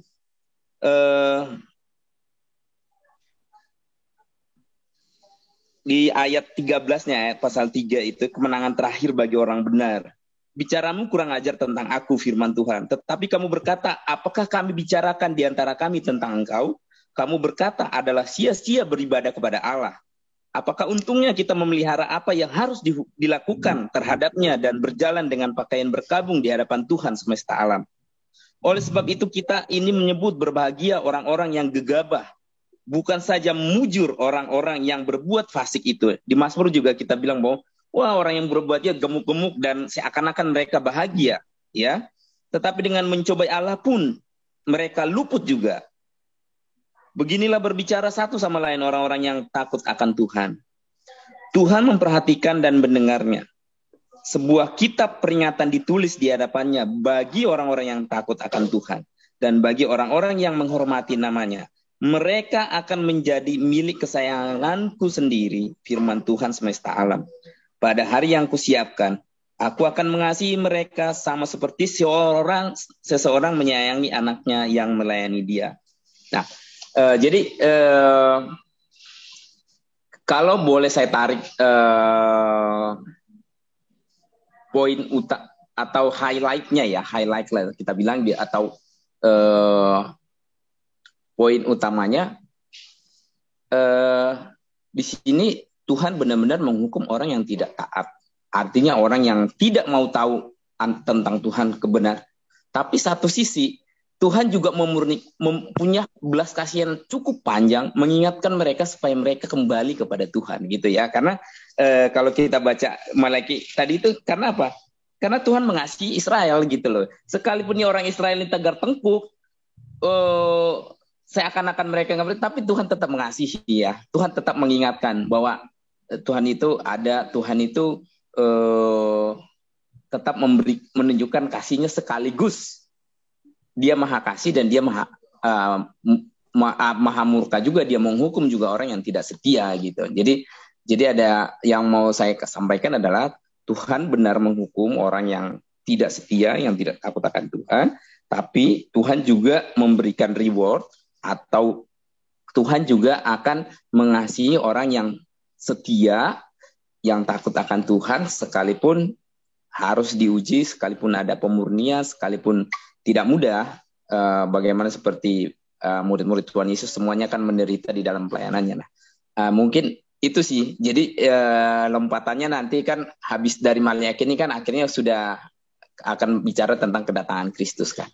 Di ayat 13-nya, pasal 3 itu, kemenangan terakhir bagi orang benar. Bicaramu kurang ajar tentang aku, firman Tuhan. Tetapi kamu berkata, apakah kami bicarakan di antara kami tentang engkau? Kamu berkata adalah sia-sia beribadah kepada Allah. Apakah untungnya kita memelihara apa yang harus dilakukan terhadapnya dan berjalan dengan pakaian berkabung di hadapan Tuhan semesta alam? Oleh sebab itu kita ini menyebut berbahagia orang-orang yang gegabah, bukan saja mujur orang-orang yang berbuat fasik itu. Di Mazmur juga kita bilang bahwa wah, orang yang berbuatnya gemuk-gemuk dan seakan-akan mereka bahagia, ya. Tetapi dengan mencobai Allah pun mereka luput juga. Beginilah berbicara satu sama lain orang-orang yang takut akan Tuhan. Tuhan memperhatikan dan mendengarnya. Sebuah kitab peringatan ditulis di hadapannya bagi orang-orang yang takut akan Tuhan dan bagi orang-orang yang menghormati namanya. Mereka akan menjadi milik kesayanganku sendiri, firman Tuhan semesta alam. Pada hari yang kusiapkan, aku akan mengasihi mereka sama seperti seseorang menyayangi anaknya yang melayani dia. Nah, jadi kalau boleh saya tarik poin atau highlight-nya ya, highlight lah kita bilang dia, atau poin utamanya di sini Tuhan benar-benar menghukum orang yang tidak taat. Artinya orang yang tidak mau tahu tentang Tuhan kebenar. Tapi satu sisi Tuhan juga punya belas kasihan cukup panjang, mengingatkan mereka supaya mereka kembali kepada Tuhan gitu ya. Karena kalau kita baca Malaki tadi itu karena apa? Karena Tuhan mengasihi Israel gitu loh. Sekalipun orang Israel ini tegar tengkuk, seakan-akan mereka nggak berarti, tapi Tuhan tetap mengasihi ya. Tuhan tetap mengingatkan bahwa Tuhan itu ada, Tuhan itu tetap menunjukkan kasihnya sekaligus. Dia Maha Kasih dan dia Maha murka juga, dia menghukum juga orang yang tidak setia gitu. Jadi ada yang mau saya sampaikan adalah Tuhan benar menghukum orang yang tidak setia, yang tidak takut akan Tuhan, tapi Tuhan juga memberikan reward, atau Tuhan juga akan mengasihi orang yang setia, yang takut akan Tuhan, sekalipun harus diuji, sekalipun ada pemurnian, sekalipun tidak mudah. Bagaimana seperti murid-murid Tuhan Yesus semuanya kan menderita di dalam pelayanannya. Nah, mungkin itu sih. Jadi lompatannya nanti kan habis dari Malaki ini kan akhirnya sudah akan bicara tentang kedatangan Kristus kan.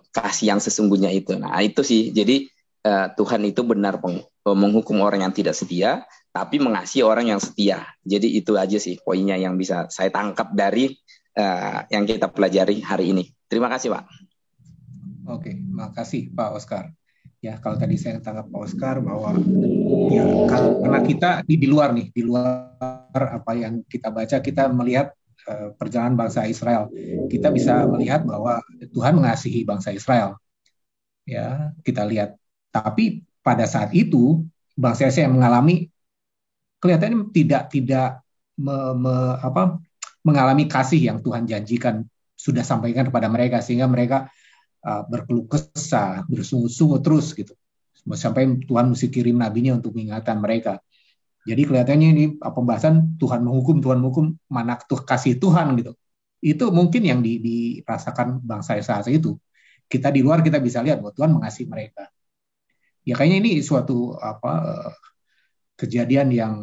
Kasih yang sesungguhnya itu. Nah, itu sih. Jadi Tuhan itu benar menghukum orang yang tidak setia, tapi mengasihi orang yang setia. Jadi itu aja sih poinnya yang bisa saya tangkap dari yang kita pelajari hari ini. Terima kasih, Pak. Oke, makasih Pak Oscar. Ya, kalau tadi saya tangkap Pak Oscar bahwa ya karena kita di luar apa yang kita baca, kita melihat perjalanan bangsa Israel. Kita bisa melihat bahwa Tuhan mengasihi bangsa Israel. Ya, kita lihat. Tapi pada saat itu bangsa Israel mengalami kelihatannya tidak mengalami kasih yang Tuhan janjikan sudah sampaikan kepada mereka, sehingga mereka berkeluh kesah, bersungut-sungut terus gitu. Sampai Tuhan mesti kirim nabinya untuk mengingatkan mereka. Jadi kelihatannya ini pembahasan Tuhan menghukum, mana tuh kasih Tuhan gitu. Itu mungkin yang dirasakan bangsa Israel itu. Kita di luar kita bisa lihat bahwa Tuhan mengasihi mereka. Ya kayaknya ini suatu kejadian yang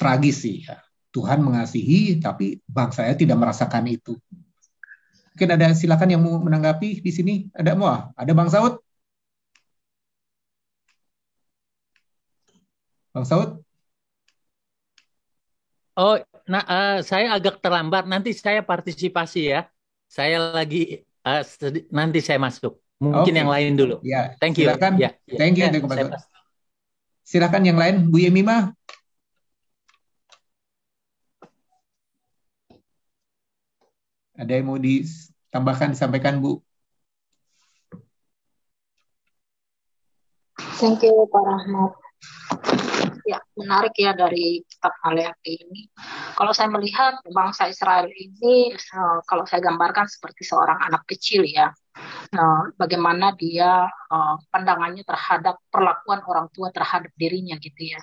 tragis sih ya. Tuhan mengasihi tapi bangsanya tidak merasakan itu. Mungkin ada, silakan yang mau menanggapi di sini. Ada ada Bang Saud? Bang Saud? Oh, saya agak terlambat. Nanti saya partisipasi ya. Saya lagi nanti saya masuk. Mungkin yang lain dulu. Ya, thank you. Silakan. Ya, thank you. Silakan yang lain, Bu Yemima. Ada yang mau ditambahkan, disampaikan, Bu? Thank you, Pak Rahmat. Ya, menarik ya dari kitab Maleakhi ini. Kalau saya melihat bangsa Israel ini, kalau saya gambarkan seperti seorang anak kecil ya. Bagaimana dia pandangannya terhadap perlakuan orang tua terhadap dirinya gitu ya.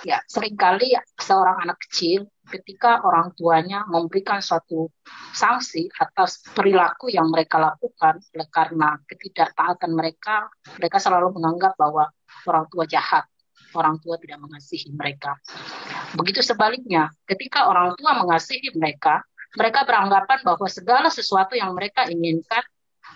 Ya, seringkali seorang anak kecil ketika orang tuanya memberikan suatu sanksi atas perilaku yang mereka lakukan karena ketidaktaatan mereka selalu menganggap bahwa orang tua jahat. Orang tua tidak mengasihi mereka. Begitu sebaliknya, ketika orang tua mengasihi mereka beranggapan bahwa segala sesuatu yang mereka inginkan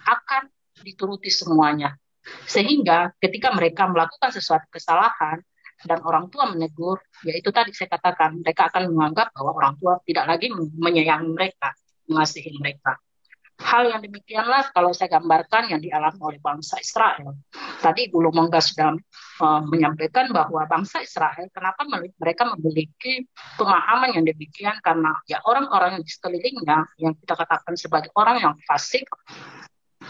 akan dituruti semuanya. Sehingga ketika mereka melakukan sesuatu kesalahan dan orang tua menegur, yaitu tadi saya katakan, mereka akan menganggap bahwa orang tua tidak lagi menyayangi mereka, mengasihi mereka. Hal yang demikianlah kalau saya gambarkan yang dialami oleh bangsa Israel. Tadi Bu Lumongga sudah menyampaikan bahwa bangsa Israel, kenapa mereka memiliki pemahaman yang demikian, karena ya orang-orang yang di sekelilingnya, yang kita katakan sebagai orang yang fasik,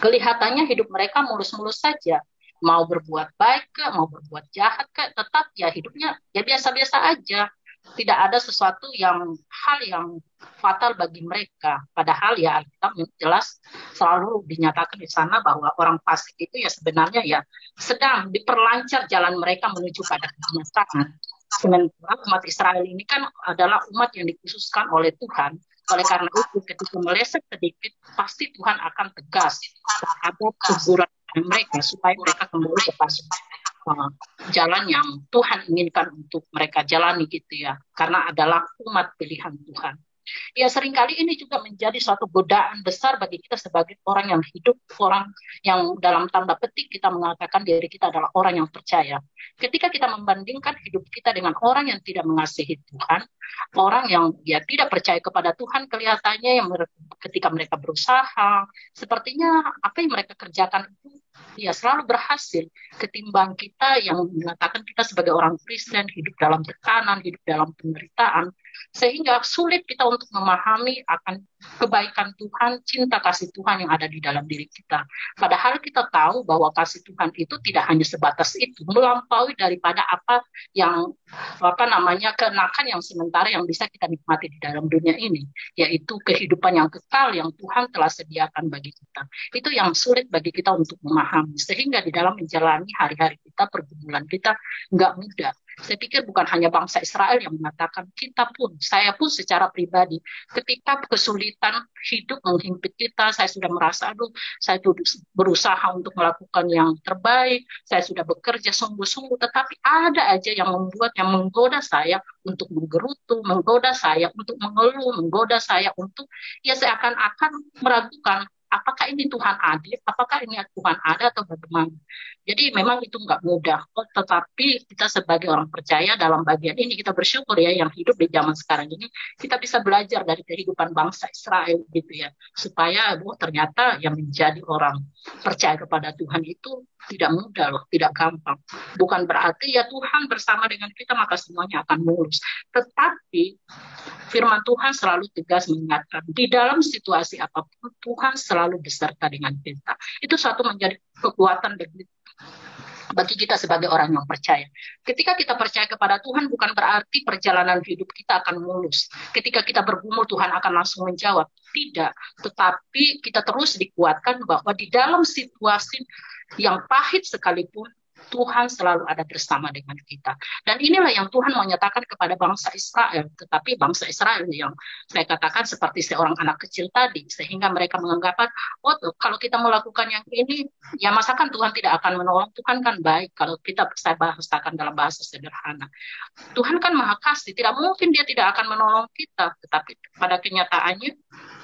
kelihatannya hidup mereka mulus-mulus saja. Mau berbuat baik ke, mau berbuat jahat ke, tetap ya hidupnya ya biasa-biasa aja. Tidak ada sesuatu hal yang fatal bagi mereka. Padahal ya kita jelas selalu dinyatakan di sana bahwa orang fasik itu ya sebenarnya ya sedang diperlancar jalan mereka menuju pada kebinasaan. Sementara umat Israel ini kan adalah umat yang dikhususkan oleh Tuhan. Oleh karena itu ketika meleset sedikit pasti Tuhan akan tegas terhadap teguran mereka supaya mereka kembali kepada jalan yang Tuhan inginkan untuk mereka jalani gitu ya, karena adalah umat pilihan Tuhan. Ya seringkali ini juga menjadi suatu godaan besar bagi kita sebagai orang yang hidup, orang yang dalam tanda petik kita mengatakan diri kita adalah orang yang percaya. Ketika kita membandingkan hidup kita dengan orang yang tidak mengasihi Tuhan, orang yang tidak percaya kepada Tuhan, kelihatannya ketika mereka berusaha, sepertinya apa yang mereka kerjakan itu selalu berhasil ketimbang kita yang mengatakan kita sebagai orang Kristen hidup dalam tekanan, hidup dalam penderitaan, sehingga sulit kita untuk memahami akan kebaikan Tuhan, cinta kasih Tuhan yang ada di dalam diri kita. Padahal kita tahu bahwa kasih Tuhan itu tidak hanya sebatas itu, melampaui daripada apa keenakan yang sementara yang bisa kita nikmati di dalam dunia ini, yaitu kehidupan yang kekal yang Tuhan telah sediakan bagi kita. Itu yang sulit bagi kita untuk memahami, sehingga di dalam menjalani hari-hari kita, pergumulan kita nggak mudah. Saya pikir bukan hanya bangsa Israel yang mengatakan, saya pun secara pribadi, ketika kesulitan hidup menghimpit kita, saya sudah merasa, saya berusaha untuk melakukan yang terbaik, saya sudah bekerja sungguh-sungguh, tetapi ada aja yang menggoda saya untuk menggerutu, menggoda saya untuk mengeluh, menggoda saya untuk, seakan-akan meragukan, apakah ini Tuhan adil, apakah ini Tuhan ada atau bagaimana. Jadi memang itu nggak mudah, tetapi kita sebagai orang percaya dalam bagian ini kita bersyukur ya yang hidup di zaman sekarang ini kita bisa belajar dari kehidupan bangsa Israel gitu ya, supaya ternyata yang menjadi orang percaya kepada Tuhan itu tidak mudah loh, tidak gampang. Bukan berarti ya Tuhan bersama dengan kita maka semuanya akan mulus, tetapi firman Tuhan selalu tegas mengingatkan di dalam situasi apapun Tuhan selalu beserta dengan kita. Itu suatu menjadi kekuatan bagi kita sebagai orang yang percaya. Ketika kita percaya kepada Tuhan bukan berarti perjalanan hidup kita akan mulus. Ketika kita bergumul Tuhan akan langsung menjawab. Tidak. Tetapi kita terus dikuatkan bahwa di dalam situasi yang pahit sekalipun Tuhan selalu ada bersama dengan kita. Dan inilah yang Tuhan mau nyatakan kepada bangsa Israel. Tetapi bangsa Israel yang saya katakan seperti seorang anak kecil tadi, sehingga mereka menganggap, oh kalau kita melakukan yang ini, ya masakan Tuhan tidak akan menolong. Tuhan kan baik. Kalau kita saya bahasakan dalam bahasa sederhana, Tuhan kan maha kasih, tidak mungkin dia tidak akan menolong kita. Tetapi pada kenyataannya,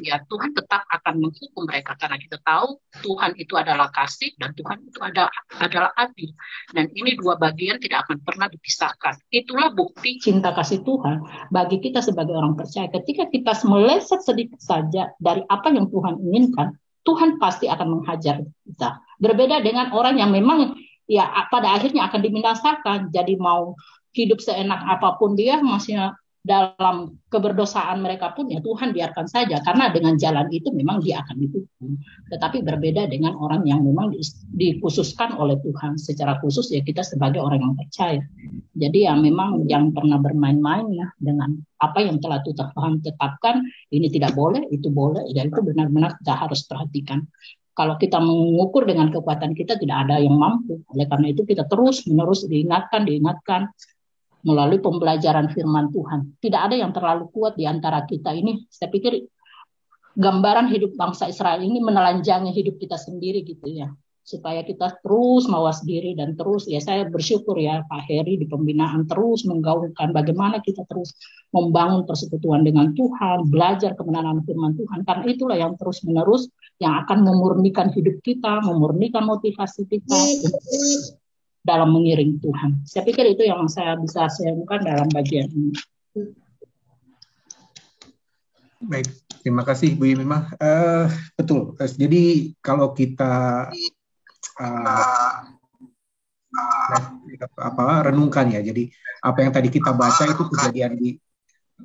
ya Tuhan tetap akan menghukum mereka, karena kita tahu Tuhan itu adalah kasih dan Tuhan itu adalah adil. Dan ini dua bagian tidak akan pernah dipisahkan. Itulah bukti cinta kasih Tuhan bagi kita sebagai orang percaya. Ketika kita meleset sedikit saja dari apa yang Tuhan inginkan, Tuhan pasti akan menghajar kita. Berbeda dengan orang yang memang ya pada akhirnya akan dibinasakan. Jadi mau hidup seenak apapun dia, masih dalam keberdosaan mereka pun, ya Tuhan biarkan saja, karena dengan jalan itu memang dia akan dihukum. Tetapi berbeda dengan orang yang memang dikhususkan oleh Tuhan secara khusus, ya kita sebagai orang yang percaya. Jadi ya memang jangan pernah bermain-main ya dengan apa yang telah Tuhan tetapkan. Ini tidak boleh, itu boleh, ya itu benar-benar kita harus perhatikan. Kalau kita mengukur dengan kekuatan kita, tidak ada yang mampu. Oleh karena itu kita terus-menerus diingatkan melalui pembelajaran firman Tuhan. Tidak ada yang terlalu kuat di antara kita ini. Saya pikir gambaran hidup bangsa Israel ini menelanjangi hidup kita sendiri gitu ya. Supaya kita terus mawas diri dan terus, ya saya bersyukur ya Pak Heri di pembinaan terus menggaungkan bagaimana kita terus membangun persekutuan dengan Tuhan, belajar kebenaran firman Tuhan. Karena itulah yang terus-menerus yang akan memurnikan hidup kita, memurnikan motivasi kita dalam mengiring Tuhan. Saya pikir itu yang saya bisa sharingkan dalam bagian ini. Baik, terima kasih Bu Yemimah. Betul. Jadi kalau kita renungkan ya, jadi apa yang tadi kita baca itu kejadian di,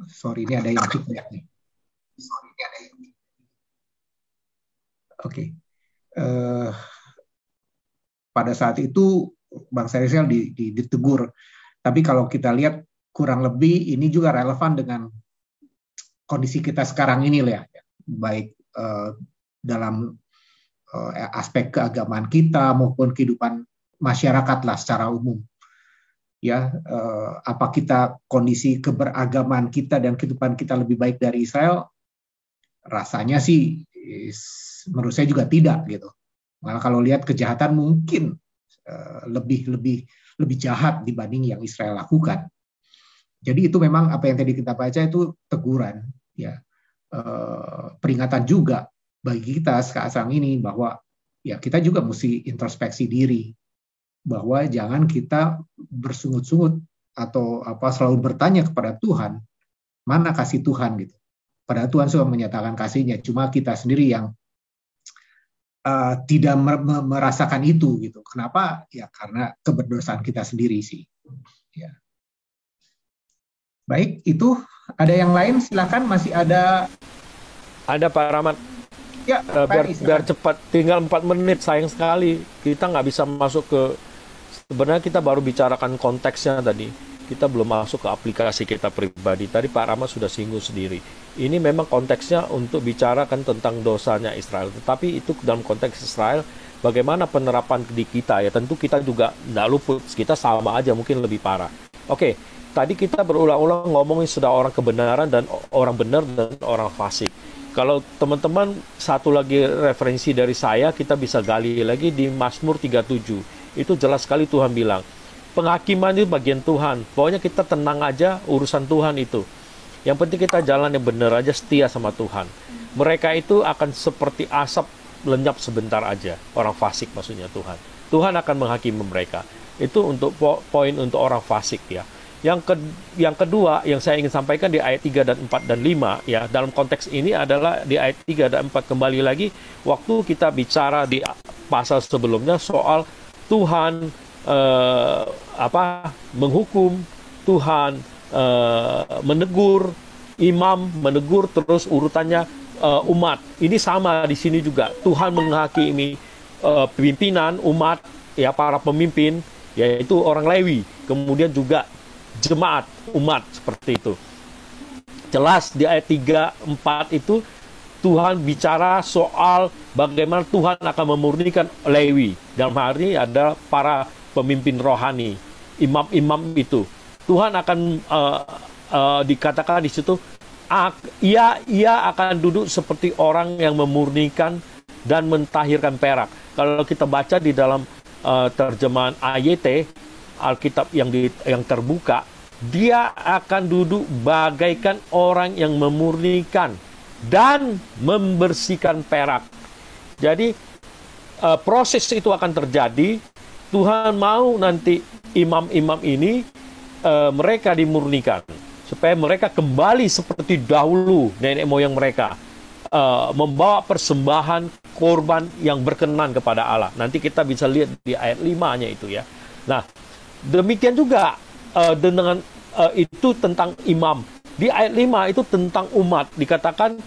sorry ini ada yang feedback nih. Oke. Pada saat itu bangsa Israel ditegur. Tapi kalau kita lihat kurang lebih ini juga relevan dengan kondisi kita sekarang ini ya. Baik dalam aspek keagamaan kita maupun kehidupan masyarakat lah secara umum. Ya, apa kita kondisi keberagaman kita dan kehidupan kita lebih baik dari Israel? Rasanya sih menurut saya juga tidak gitu. Malah kalau lihat kejahatan mungkin lebih jahat dibanding yang Israel lakukan. Jadi itu memang apa yang tadi kita baca itu teguran, ya, peringatan juga bagi kita sekarang ini bahwa ya kita juga mesti introspeksi diri, bahwa jangan kita bersungut-sungut atau selalu bertanya kepada Tuhan, mana kasih Tuhan gitu. Padahal Tuhan sudah menyatakan kasihnya, cuma kita sendiri yang tidak merasakan itu gitu. Kenapa? Ya karena keberdosaan kita sendiri sih. Ya. Baik, itu ada yang lain silakan, masih ada. Ada Pak Rahmat. Ya, biar cepat, tinggal 4 menit, sayang sekali kita nggak bisa masuk ke, sebenarnya kita baru bicarakan konteksnya tadi. Kita belum masuk ke aplikasi kita pribadi. Tadi Pak Rahmat sudah singgung sendiri. Ini memang konteksnya untuk bicarakan tentang dosanya Israel. Tetapi itu dalam konteks Israel, bagaimana penerapan di kita ya. Tentu kita juga tidak luput. Kita sama aja, mungkin lebih parah. Oke, tadi kita berulang-ulang ngomongin sudah orang kebenaran dan orang benar dan orang fasik. Kalau teman-teman satu lagi referensi dari saya, kita bisa gali lagi di Mazmur 37. Itu jelas sekali Tuhan bilang, penghakiman itu bagian Tuhan. Pokoknya kita tenang aja, urusan Tuhan itu. Yang penting kita jalan yang benar aja, setia sama Tuhan. Mereka itu akan seperti asap lenyap sebentar aja. Orang fasik maksudnya Tuhan. Tuhan akan menghakimi mereka. Itu untuk poin untuk orang fasik ya. Yang kedua yang saya ingin sampaikan di ayat 3 dan 4 dan 5 ya, dalam konteks ini adalah di ayat 3 dan 4 kembali lagi waktu kita bicara di pasal sebelumnya soal Tuhan menghukum, Tuhan menegur, imam menegur, terus urutannya umat. Ini sama di sini juga. Tuhan menghakimi pimpinan umat ya, para pemimpin yaitu orang Lewi, kemudian juga jemaat umat seperti itu. Jelas di ayat 3-4 itu Tuhan bicara soal bagaimana Tuhan akan memurnikan Lewi. Dalam hal ini ada para pemimpin rohani, imam-imam itu. Tuhan akan dikatakan di situ, ia akan duduk seperti orang yang memurnikan dan mentahirkan perak. Kalau kita baca di dalam terjemahan AYT, Alkitab yang terbuka, dia akan duduk bagaikan orang yang memurnikan dan membersihkan perak. Jadi proses itu akan terjadi. Tuhan mau nanti imam-imam ini mereka dimurnikan supaya mereka kembali seperti dahulu nenek moyang mereka, membawa persembahan korban yang berkenan kepada Allah. Nanti kita bisa lihat di ayat 5-nya itu ya. Nah, demikian juga dengan itu tentang imam. Di ayat 5 itu tentang umat. Dikatakan,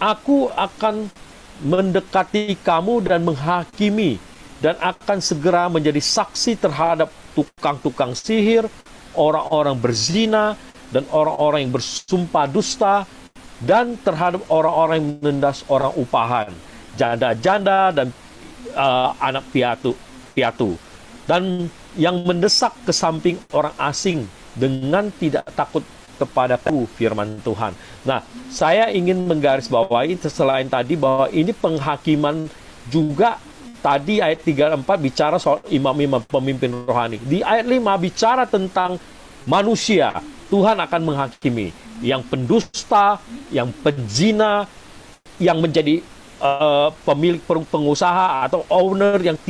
aku akan mendekati kamu dan menghakimi, dan akan segera menjadi saksi terhadap tukang-tukang sihir, orang-orang berzina, dan orang-orang yang bersumpah dusta, dan terhadap orang-orang yang menindas orang upahan, janda-janda dan anak piatu, dan yang mendesak ke samping orang asing dengan tidak takut kepadaku, firman Tuhan. Nah, saya ingin menggarisbawahi selain tadi bahwa ini penghakiman juga. Tadi ayat 3-4 bicara soal imam-imam pemimpin rohani. Di ayat 5 bicara tentang manusia. Tuhan akan menghakimi yang pendusta, yang penzina, yang menjadi pemilik pengusaha atau owner yang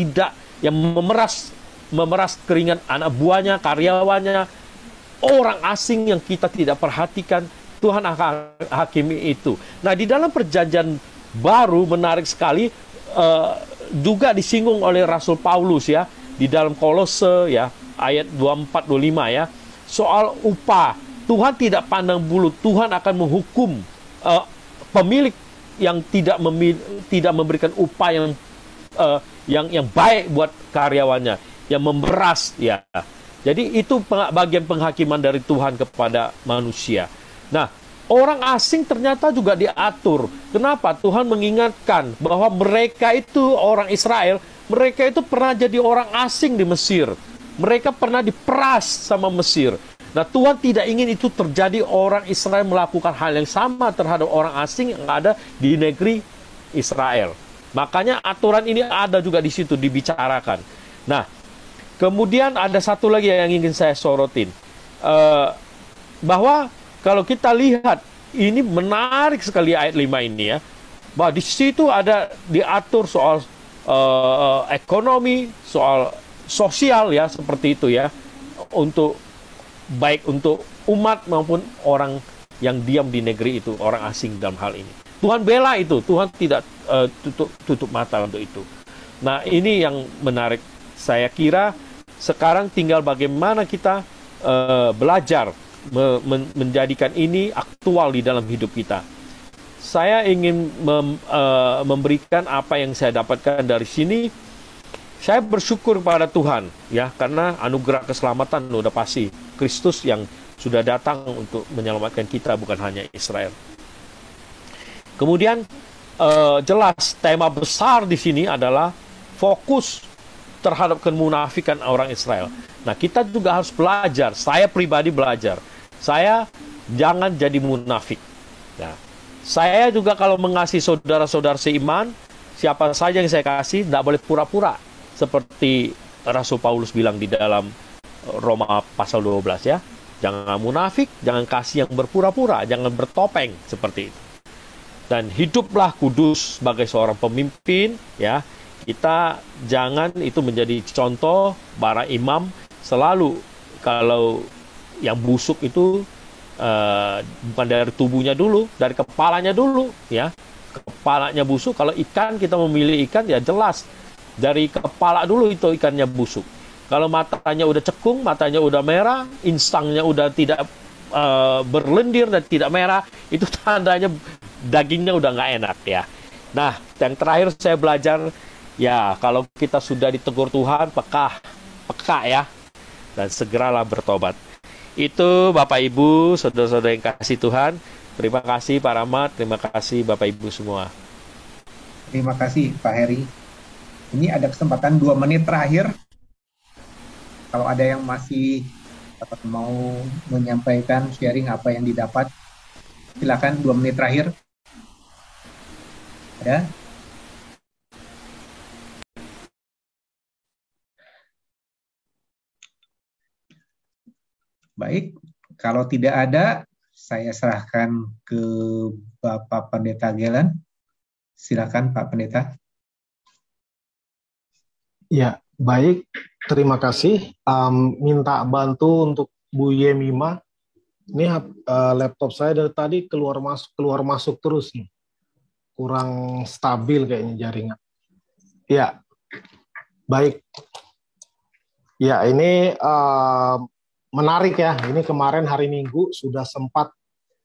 memeras keringat anak buahnya, karyawannya, orang asing yang kita tidak perhatikan. Tuhan akan hakimi itu. Nah, di dalam perjanjian baru menarik sekali, juga disinggung oleh Rasul Paulus ya, di dalam Kolose ya, ayat 24-25 ya, soal upah. Tuhan tidak pandang bulu, Tuhan akan menghukum pemilik yang tidak memberikan upah yang baik buat karyawannya, yang memeras ya. Jadi itu bagian penghakiman dari Tuhan kepada manusia. Nah, orang asing ternyata juga diatur. Kenapa? Tuhan mengingatkan bahwa mereka itu orang Israel, mereka itu pernah jadi orang asing di Mesir. Mereka pernah diperas sama Mesir. Nah, Tuhan tidak ingin itu terjadi, orang Israel melakukan hal yang sama terhadap orang asing yang ada di negeri Israel. Makanya aturan ini ada juga di situ dibicarakan. Nah, kemudian ada satu lagi yang ingin saya sorotin. Bahwa kalau kita lihat, ini menarik sekali ayat 5 ini ya. Bahwa di situ ada diatur soal ekonomi, soal sosial ya, seperti itu ya. Baik untuk umat maupun orang yang diam di negeri itu, orang asing dalam hal ini. Tuhan bela itu, Tuhan tidak tutup mata untuk itu. Nah, ini yang menarik. Saya kira sekarang tinggal bagaimana kita belajar menjadikan ini aktual di dalam hidup kita. Saya ingin memberikan apa yang saya dapatkan dari sini. Saya bersyukur kepada Tuhan ya, karena anugerah keselamatan udah pasti. Kristus yang sudah datang untuk menyelamatkan kita, bukan hanya Israel. Kemudian jelas tema besar di sini adalah fokus terhadap kemunafikan orang Israel. Nah, kita juga harus belajar. Saya pribadi belajar. Saya jangan jadi munafik. Nah, saya juga kalau mengasihi saudara-saudara seiman, siapa saja yang saya kasih, tidak boleh pura-pura. Seperti Rasul Paulus bilang di dalam Roma pasal 12 ya. Jangan munafik, jangan kasih yang berpura-pura, jangan bertopeng seperti itu. Dan hiduplah kudus sebagai seorang pemimpin ya. Kita jangan itu menjadi contoh para imam selalu kalau yang busuk itu bukan dari tubuhnya dulu, dari kepalanya dulu ya. Kepalanya busuk. Kalau ikan, kita memilih ikan ya jelas dari kepala dulu itu ikannya busuk. Kalau matanya udah cekung, matanya udah merah, instangnya udah tidak berlendir dan tidak merah, itu tandanya dagingnya udah nggak enak ya. Nah, yang terakhir saya belajar ya, kalau kita sudah ditegur Tuhan, peka ya, dan segeralah bertobat. Itu Bapak Ibu, saudara-saudara yang kasih Tuhan. Terima kasih Pak Rahmat, terima kasih Bapak Ibu semua. Terima kasih Pak Heri. Ini ada kesempatan 2 menit terakhir. Kalau ada yang masih mau menyampaikan sharing apa yang didapat, silakan 2 menit terakhir. Ada? Baik, kalau tidak ada, saya serahkan ke Bapak Pendeta Gelan. Silakan Pak Pendeta. Ya, baik. Terima kasih. Minta bantu untuk Bu Yemima. Ini laptop saya dari tadi keluar masuk terus nih. Kurang stabil kayaknya jaringan. Ya, baik. Ya, ini menarik ya. Ini kemarin hari Minggu sudah sempat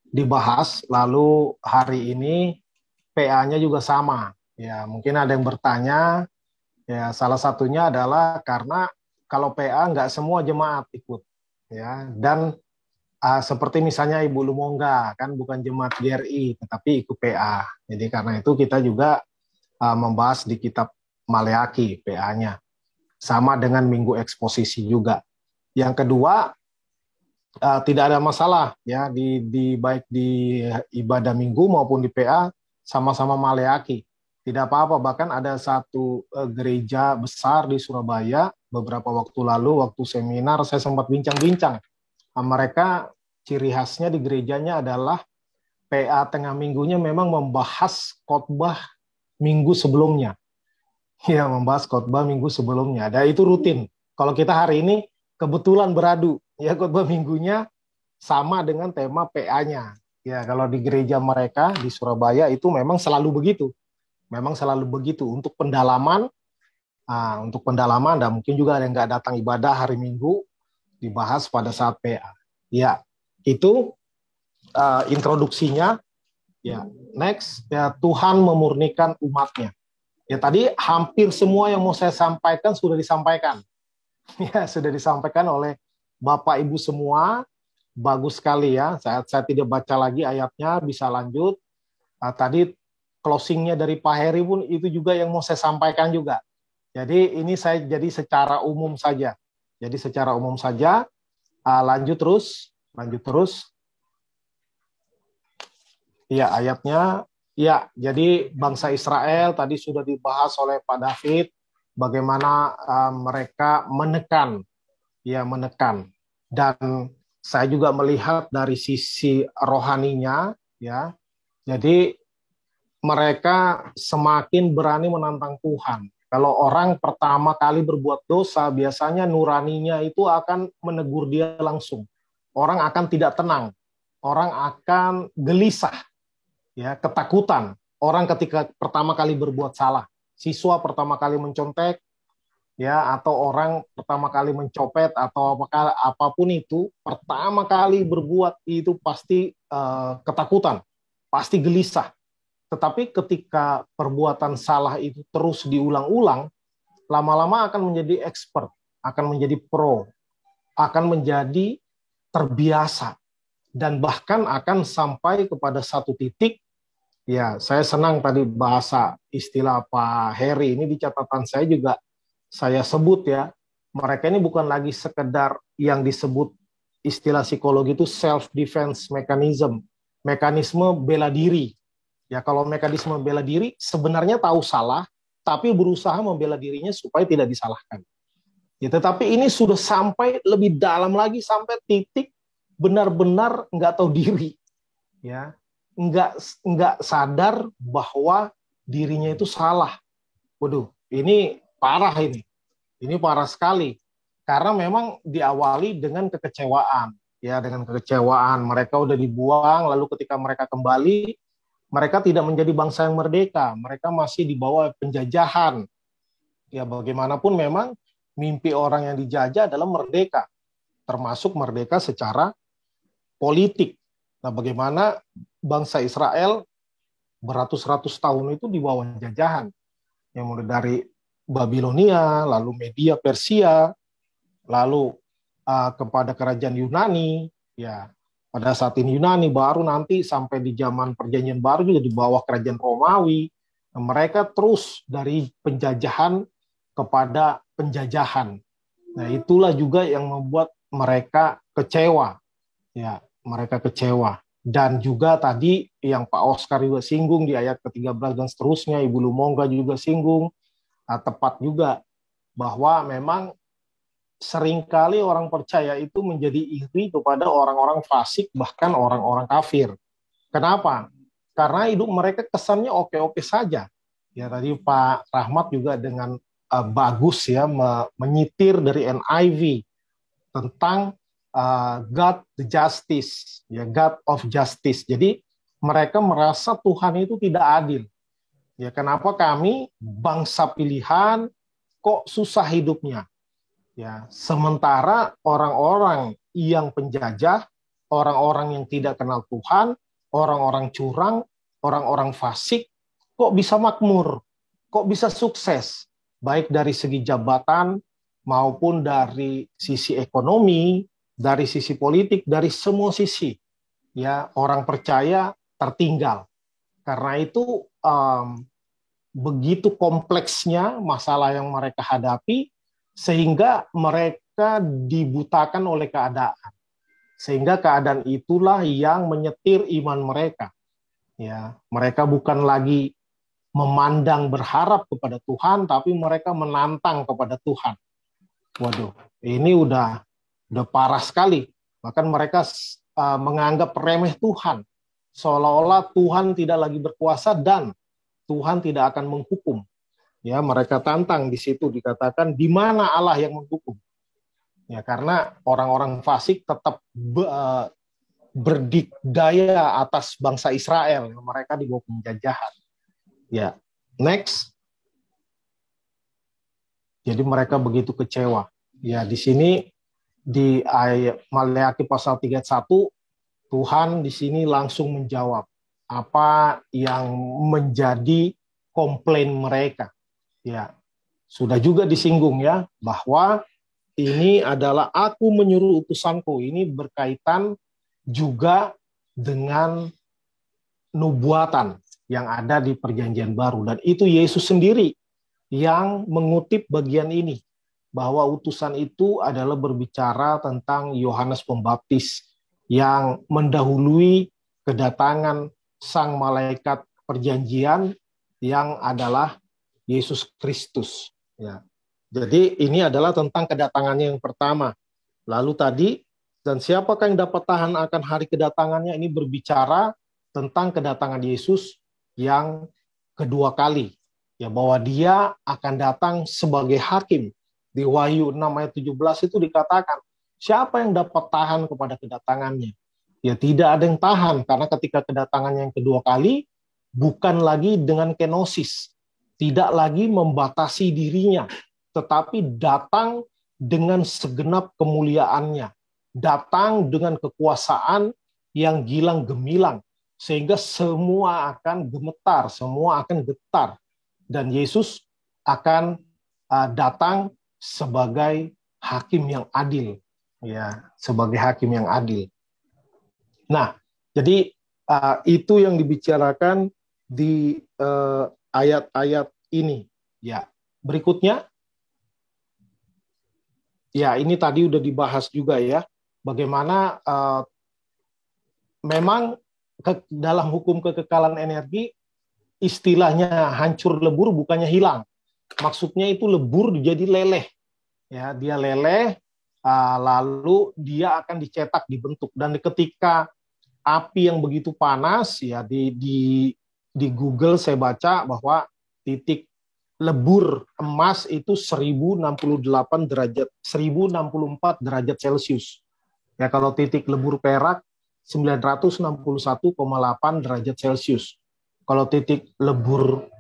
dibahas, lalu hari ini PA-nya juga sama. Ya, mungkin ada yang bertanya. Ya, salah satunya adalah karena kalau PA nggak semua jemaat ikut, ya. Dan seperti misalnya Ibu Lumongga kan bukan jemaat GRI, tetapi ikut PA. Jadi karena itu kita juga membahas di kitab Maleaki PA-nya, sama dengan minggu eksposisi juga. Yang kedua, tidak ada masalah ya di baik di ibadah minggu maupun di PA sama-sama Maleaki. Tidak apa-apa, bahkan ada satu gereja besar di Surabaya beberapa waktu lalu, waktu seminar saya sempat bincang-bincang. Mereka ciri khasnya di gerejanya adalah PA tengah minggunya memang membahas khotbah minggu sebelumnya. Ya, membahas khotbah minggu sebelumnya. Dan itu rutin. Kalau kita hari ini kebetulan beradu, ya khotbah minggunya sama dengan tema PA-nya. Ya, kalau di gereja mereka di Surabaya itu memang selalu begitu. Memang selalu begitu untuk pendalaman dan mungkin juga ada yang nggak datang ibadah hari Minggu dibahas pada saat PA. Ya, itu introduksinya. Ya, next ya, Tuhan memurnikan umatnya. Ya, tadi hampir semua yang mau saya sampaikan sudah disampaikan. Ya, sudah disampaikan oleh Bapak Ibu semua. Bagus sekali ya. Saya tidak baca lagi ayatnya, bisa lanjut. Tadi closingnya dari Pak Heri pun itu juga yang mau saya sampaikan juga. Jadi ini saya jadi secara umum saja. Jadi secara umum saja. Lanjut terus. Ya, ayatnya. Ya, jadi bangsa Israel tadi sudah dibahas oleh Pak David bagaimana mereka menekan. Dan saya juga melihat dari sisi rohaninya, ya. Jadi mereka semakin berani menantang Tuhan. Kalau orang pertama kali berbuat dosa, biasanya nuraninya itu akan menegur dia langsung. Orang akan tidak tenang. Orang akan gelisah, ya, ketakutan. Orang ketika pertama kali berbuat salah, siswa pertama kali mencontek, ya, atau orang pertama kali mencopet atau apapun itu, pertama kali berbuat itu pasti ketakutan, pasti gelisah. Tetapi ketika perbuatan salah itu terus diulang-ulang, lama-lama akan menjadi expert, akan menjadi pro, akan menjadi terbiasa, dan bahkan akan sampai kepada satu titik. Ya, saya senang tadi bahasa istilah Pak Heri ini di catatan saya juga saya sebut ya, mereka ini bukan lagi sekedar yang disebut istilah psikologi itu self-defense mechanism, mekanisme bela diri. Ya, kalau mekanisme bela diri sebenarnya tahu salah, tapi berusaha membela dirinya supaya tidak disalahkan. Ya, tetapi ini sudah sampai lebih dalam lagi, sampai titik benar-benar nggak tahu diri, ya, nggak sadar bahwa dirinya itu salah. Waduh, ini parah ini parah sekali, karena memang diawali dengan kekecewaan, ya, dengan kekecewaan mereka udah dibuang, lalu ketika mereka kembali, mereka tidak menjadi bangsa yang merdeka, mereka masih di bawah penjajahan. Ya, bagaimanapun memang mimpi orang yang dijajah adalah merdeka, termasuk merdeka secara politik. Nah, bagaimana bangsa Israel beratus-ratus tahun itu di bawah jajahan, yang mulai dari Babilonia, lalu Media Persia, lalu kepada kerajaan Yunani, ya. Pada saat ini Yunani, baru nanti sampai di zaman Perjanjian Baru juga di bawah kerajaan Romawi. Mereka terus dari penjajahan kepada penjajahan. Nah, itulah juga yang membuat mereka kecewa. Ya, mereka kecewa. Dan juga tadi yang Pak Oscar juga singgung di ayat ke-13 dan seterusnya, Ibu Lumongga juga singgung, tepat juga, bahwa memang seringkali orang percaya itu menjadi iri kepada orang-orang fasik, bahkan orang-orang kafir. Kenapa? Karena hidup mereka kesannya oke-oke saja. Ya, tadi Pak Rahmat juga dengan bagus ya menyitir dari NIV tentang God the Justice, ya, God of Justice. Jadi mereka merasa Tuhan itu tidak adil. Ya, kenapa kami bangsa pilihan kok susah hidupnya? Ya, sementara orang-orang yang penjajah, orang-orang yang tidak kenal Tuhan, orang-orang curang, orang-orang fasik, kok bisa makmur, kok bisa sukses, baik dari segi jabatan maupun dari sisi ekonomi, dari sisi politik, dari semua sisi. Ya, orang percaya tertinggal. Karena itu begitu kompleksnya masalah yang mereka hadapi, sehingga mereka dibutakan oleh keadaan. Sehingga keadaan itulah yang menyetir iman mereka. Ya, mereka bukan lagi memandang berharap kepada Tuhan, tapi mereka menantang kepada Tuhan. Waduh, ini udah parah sekali. Bahkan mereka menganggap remeh Tuhan, seolah-olah Tuhan tidak lagi berkuasa dan Tuhan tidak akan menghukum. Ya, mereka tantang di situ, dikatakan di mana Allah yang menghukum. Ya, karena orang-orang fasik tetap berdikdaya atas bangsa Israel, mereka di bawah penjajahan. Ya, next. Jadi mereka begitu kecewa. Ya, di sini di ayat Maleakhi pasal 31, Tuhan di sini langsung menjawab apa yang menjadi komplain mereka. Ya, sudah juga disinggung ya, bahwa ini adalah aku menyuruh utusanku. Ini berkaitan juga dengan nubuatan yang ada di Perjanjian Baru. Dan itu Yesus sendiri yang mengutip bagian ini, bahwa utusan itu adalah berbicara tentang Yohanes Pembaptis yang mendahului kedatangan sang malaikat perjanjian yang adalah Yesus Kristus. Ya. Jadi ini adalah tentang kedatangannya yang pertama. Lalu tadi, dan siapakah yang dapat tahan akan hari kedatangannya, ini berbicara tentang kedatangan Yesus yang kedua kali. Ya, bahwa dia akan datang sebagai hakim. Di Wahyu 6 ayat 17 itu dikatakan, siapa yang dapat tahan kepada kedatangannya? Ya, tidak ada yang tahan, karena ketika kedatangannya yang kedua kali, bukan lagi dengan kenosis, tidak lagi membatasi dirinya, tetapi datang dengan segenap kemuliaannya, datang dengan kekuasaan yang gilang gemilang, sehingga semua akan gemetar, semua akan getar, dan Yesus akan datang sebagai hakim yang adil, ya, sebagai hakim yang adil. Nah, jadi itu yang dibicarakan di ayat-ayat ini. Ya, berikutnya, ya ini tadi udah dibahas juga ya, bagaimana memang dalam hukum kekekalan energi istilahnya hancur lebur bukannya hilang. Maksudnya itu lebur jadi leleh. Ya, dia leleh, lalu dia akan dicetak, dibentuk. Dan ketika api yang begitu panas, ya di Google saya baca bahwa titik lebur emas itu 1064 derajat Celcius. Ya, kalau titik lebur perak 961,8 derajat Celcius. Kalau titik lebur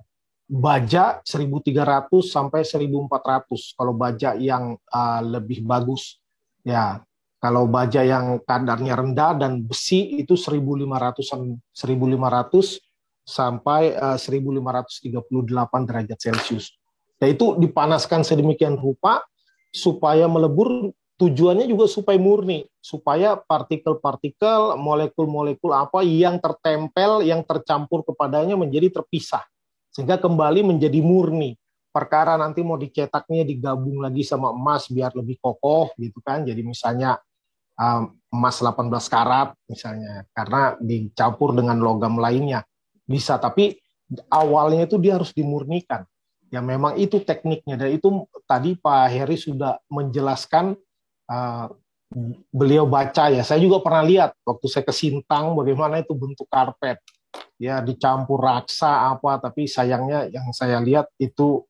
baja 1300 sampai 1400 kalau baja yang lebih bagus. Ya, kalau baja yang kadarnya rendah dan besi itu 1500 sampai 1538 derajat Celcius. Nah, itu dipanaskan sedemikian rupa supaya melebur, tujuannya juga supaya murni, supaya partikel-partikel, molekul-molekul apa yang tertempel, yang tercampur kepadanya menjadi terpisah, sehingga kembali menjadi murni. perkara nanti mau dicetaknya digabung lagi sama emas biar lebih kokoh gitu kan. Jadi misalnya emas 18 karat misalnya, karena dicampur dengan logam lainnya bisa, tapi awalnya itu dia harus dimurnikan. Ya memang itu tekniknya, dan itu tadi Pak Heri sudah menjelaskan, beliau baca ya. Saya juga pernah lihat waktu saya ke Sintang bagaimana itu bentuk karpet. Ya dicampur raksa apa, tapi sayangnya yang saya lihat itu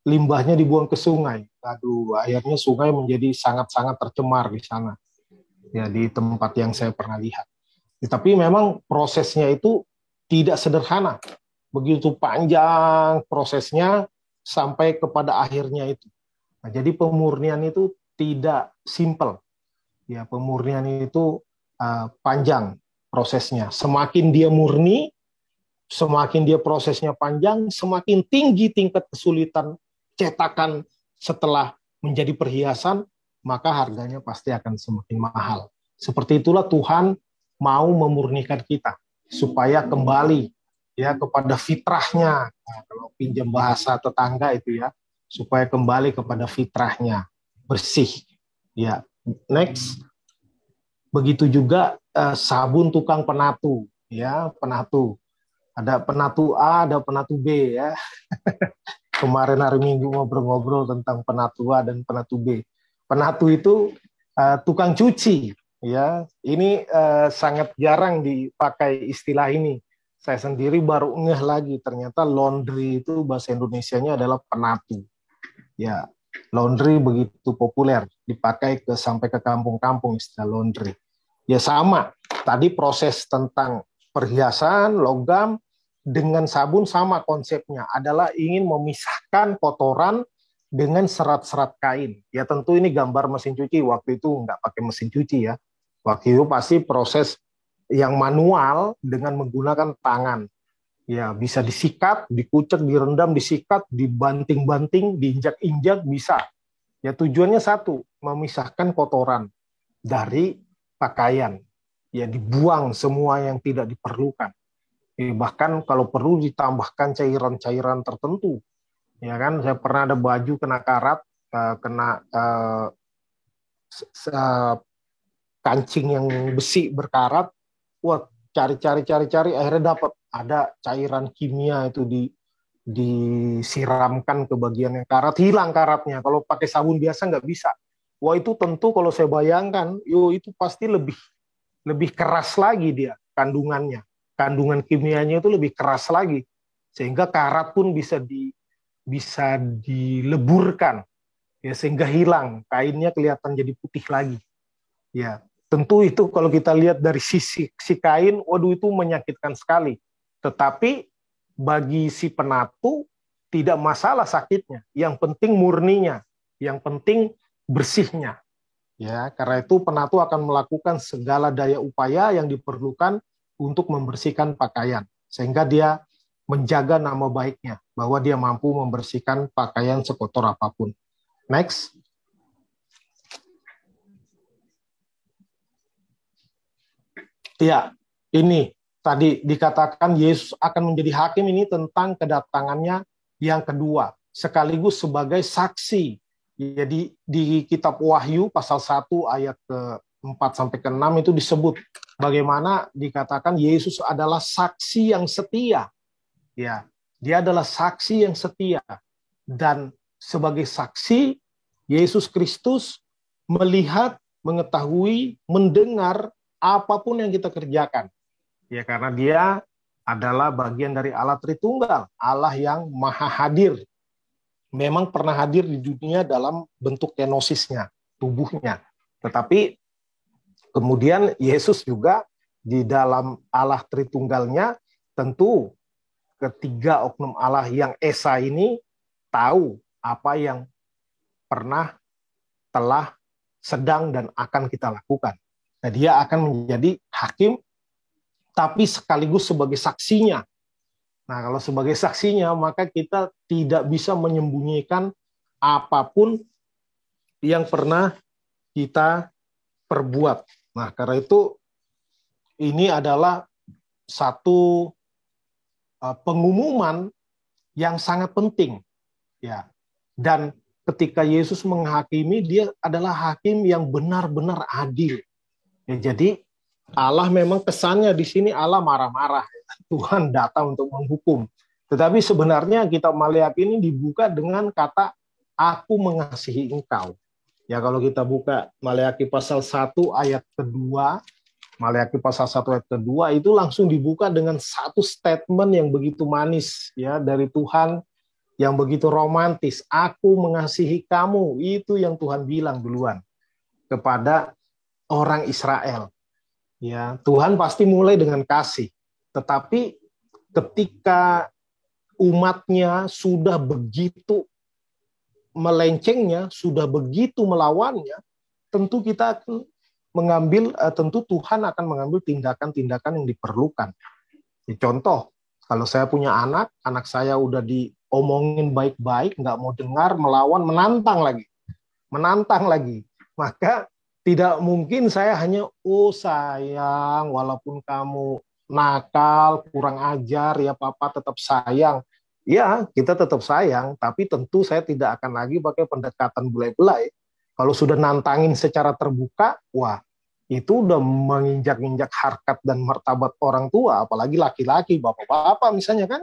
limbahnya dibuang ke sungai. Aduh, akhirnya sungai menjadi sangat-sangat tercemar di sana. Ya di tempat yang saya pernah lihat. Tapi memang prosesnya itu tidak sederhana. Begitu panjang prosesnya sampai kepada akhirnya itu. Nah, jadi pemurnian itu tidak simpel. Ya, pemurnian itu panjang prosesnya. Semakin dia murni, semakin dia prosesnya panjang, semakin tinggi tingkat kesulitan cetakan setelah menjadi perhiasan, maka harganya pasti akan semakin mahal. Seperti itulah Tuhan mau memurnikan kita supaya kembali ya kepada fitrahnya. Nah, kalau pinjam bahasa tetangga itu ya, supaya kembali kepada fitrahnya, bersih. Ya, next. Begitu juga sabun tukang penatu, ya, penatu. Ada penatu A, ada penatu B ya. Kemarin hari Minggu ngobrol-ngobrol tentang penatu A dan penatu B. Penatu itu tukang cuci, ya. Ini sangat jarang dipakai istilah ini. Saya sendiri baru ngeh lagi, ternyata laundry itu bahasa Indonesianya adalah penatu. Ya, laundry begitu populer, dipakai sampai ke kampung-kampung istilah laundry. Ya sama, tadi proses tentang perhiasan, logam, dengan sabun sama konsepnya, adalah ingin memisahkan kotoran dengan serat-serat kain. Ya tentu ini gambar mesin cuci, waktu itu nggak pakai mesin cuci ya. Waktu itu pasti proses yang manual dengan menggunakan tangan. Ya bisa disikat, dikucek, direndam, disikat, dibanting-banting, diinjak-injak bisa. Ya tujuannya satu, memisahkan kotoran dari pakaian. Ya dibuang semua yang tidak diperlukan. Bahkan kalau perlu ditambahkan cairan-cairan tertentu. Ya kan, saya pernah ada baju kena karat, kena kancing yang besi berkarat. Wah, cari, akhirnya dapat ada cairan kimia itu disiramkan ke bagian yang karat, hilang karatnya. Kalau pakai sabun biasa nggak bisa. Wah, itu tentu kalau saya bayangkan, itu pasti lebih keras lagi dia kandungannya. Kandungan kimianya itu lebih keras lagi, sehingga karat pun bisa dileburkan, ya sehingga hilang, kainnya kelihatan jadi putih lagi. Ya, tentu itu kalau kita lihat dari sisi kain, waduh itu menyakitkan sekali. Tetapi bagi si penatu tidak masalah sakitnya, yang penting murninya, yang penting bersihnya. Ya, karena itu penatu akan melakukan segala daya upaya yang diperlukan untuk membersihkan pakaian, sehingga dia menjaga nama baiknya, bahwa dia mampu membersihkan pakaian sekotor apapun. Next. Ya, ini tadi dikatakan Yesus akan menjadi hakim, ini tentang kedatangannya yang kedua, sekaligus sebagai saksi. Jadi di kitab Wahyu pasal 1 ayat ke-4 sampai ke-6 itu disebut bagaimana dikatakan Yesus adalah saksi yang setia. Ya, dia adalah saksi yang setia. Dan sebagai saksi, Yesus Kristus melihat, mengetahui, mendengar apapun yang kita kerjakan. Ya, karena dia adalah bagian dari Allah Tritunggal, Allah yang maha hadir. Memang pernah hadir di dunia dalam bentuk kenosisnya, tubuhnya. Tetapi kemudian Yesus juga di dalam Allah Tritunggalnya, tentu ketiga oknum Allah yang esa ini tahu apa yang pernah, telah, sedang, dan akan kita lakukan. Nah, dia akan menjadi hakim, tapi sekaligus sebagai saksinya. Nah, kalau sebagai saksinya, maka kita tidak bisa menyembunyikan apapun yang pernah kita perbuat. Nah, karena itu ini adalah satu pengumuman yang sangat penting Ya. Dan ketika Yesus menghakimi, dia adalah hakim yang benar-benar adil. Ya, jadi Allah memang kesannya di sini Allah marah-marah. Tuhan datang untuk menghukum. Tetapi sebenarnya kitab Maleakhi ini dibuka dengan kata aku mengasihi engkau. Ya, kalau kita buka Maleakhi pasal 1 ayat kedua, Maleakhi pasal 1 ayat kedua itu langsung dibuka dengan satu statement yang begitu manis ya dari Tuhan, yang begitu romantis. Aku mengasihi kamu, itu yang Tuhan bilang duluan kepada orang Israel. Ya, Tuhan pasti mulai dengan kasih. Tetapi ketika umatnya sudah begitu melencengnya, sudah begitu melawannya, tentu kita akan tentu Tuhan akan mengambil tindakan-tindakan yang diperlukan. Contoh, kalau saya punya anak saya udah diomongin baik-baik, nggak mau dengar, melawan, menantang lagi. Maka tidak mungkin saya hanya, sayang, walaupun kamu nakal, kurang ajar, ya papa tetap sayang. Ya, kita tetap sayang, tapi tentu saya tidak akan lagi pakai pendekatan belai-belai. Kalau sudah nantangin secara terbuka, wah, itu udah menginjak-injak harkat dan martabat orang tua, apalagi laki-laki, bapak-bapak misalnya kan.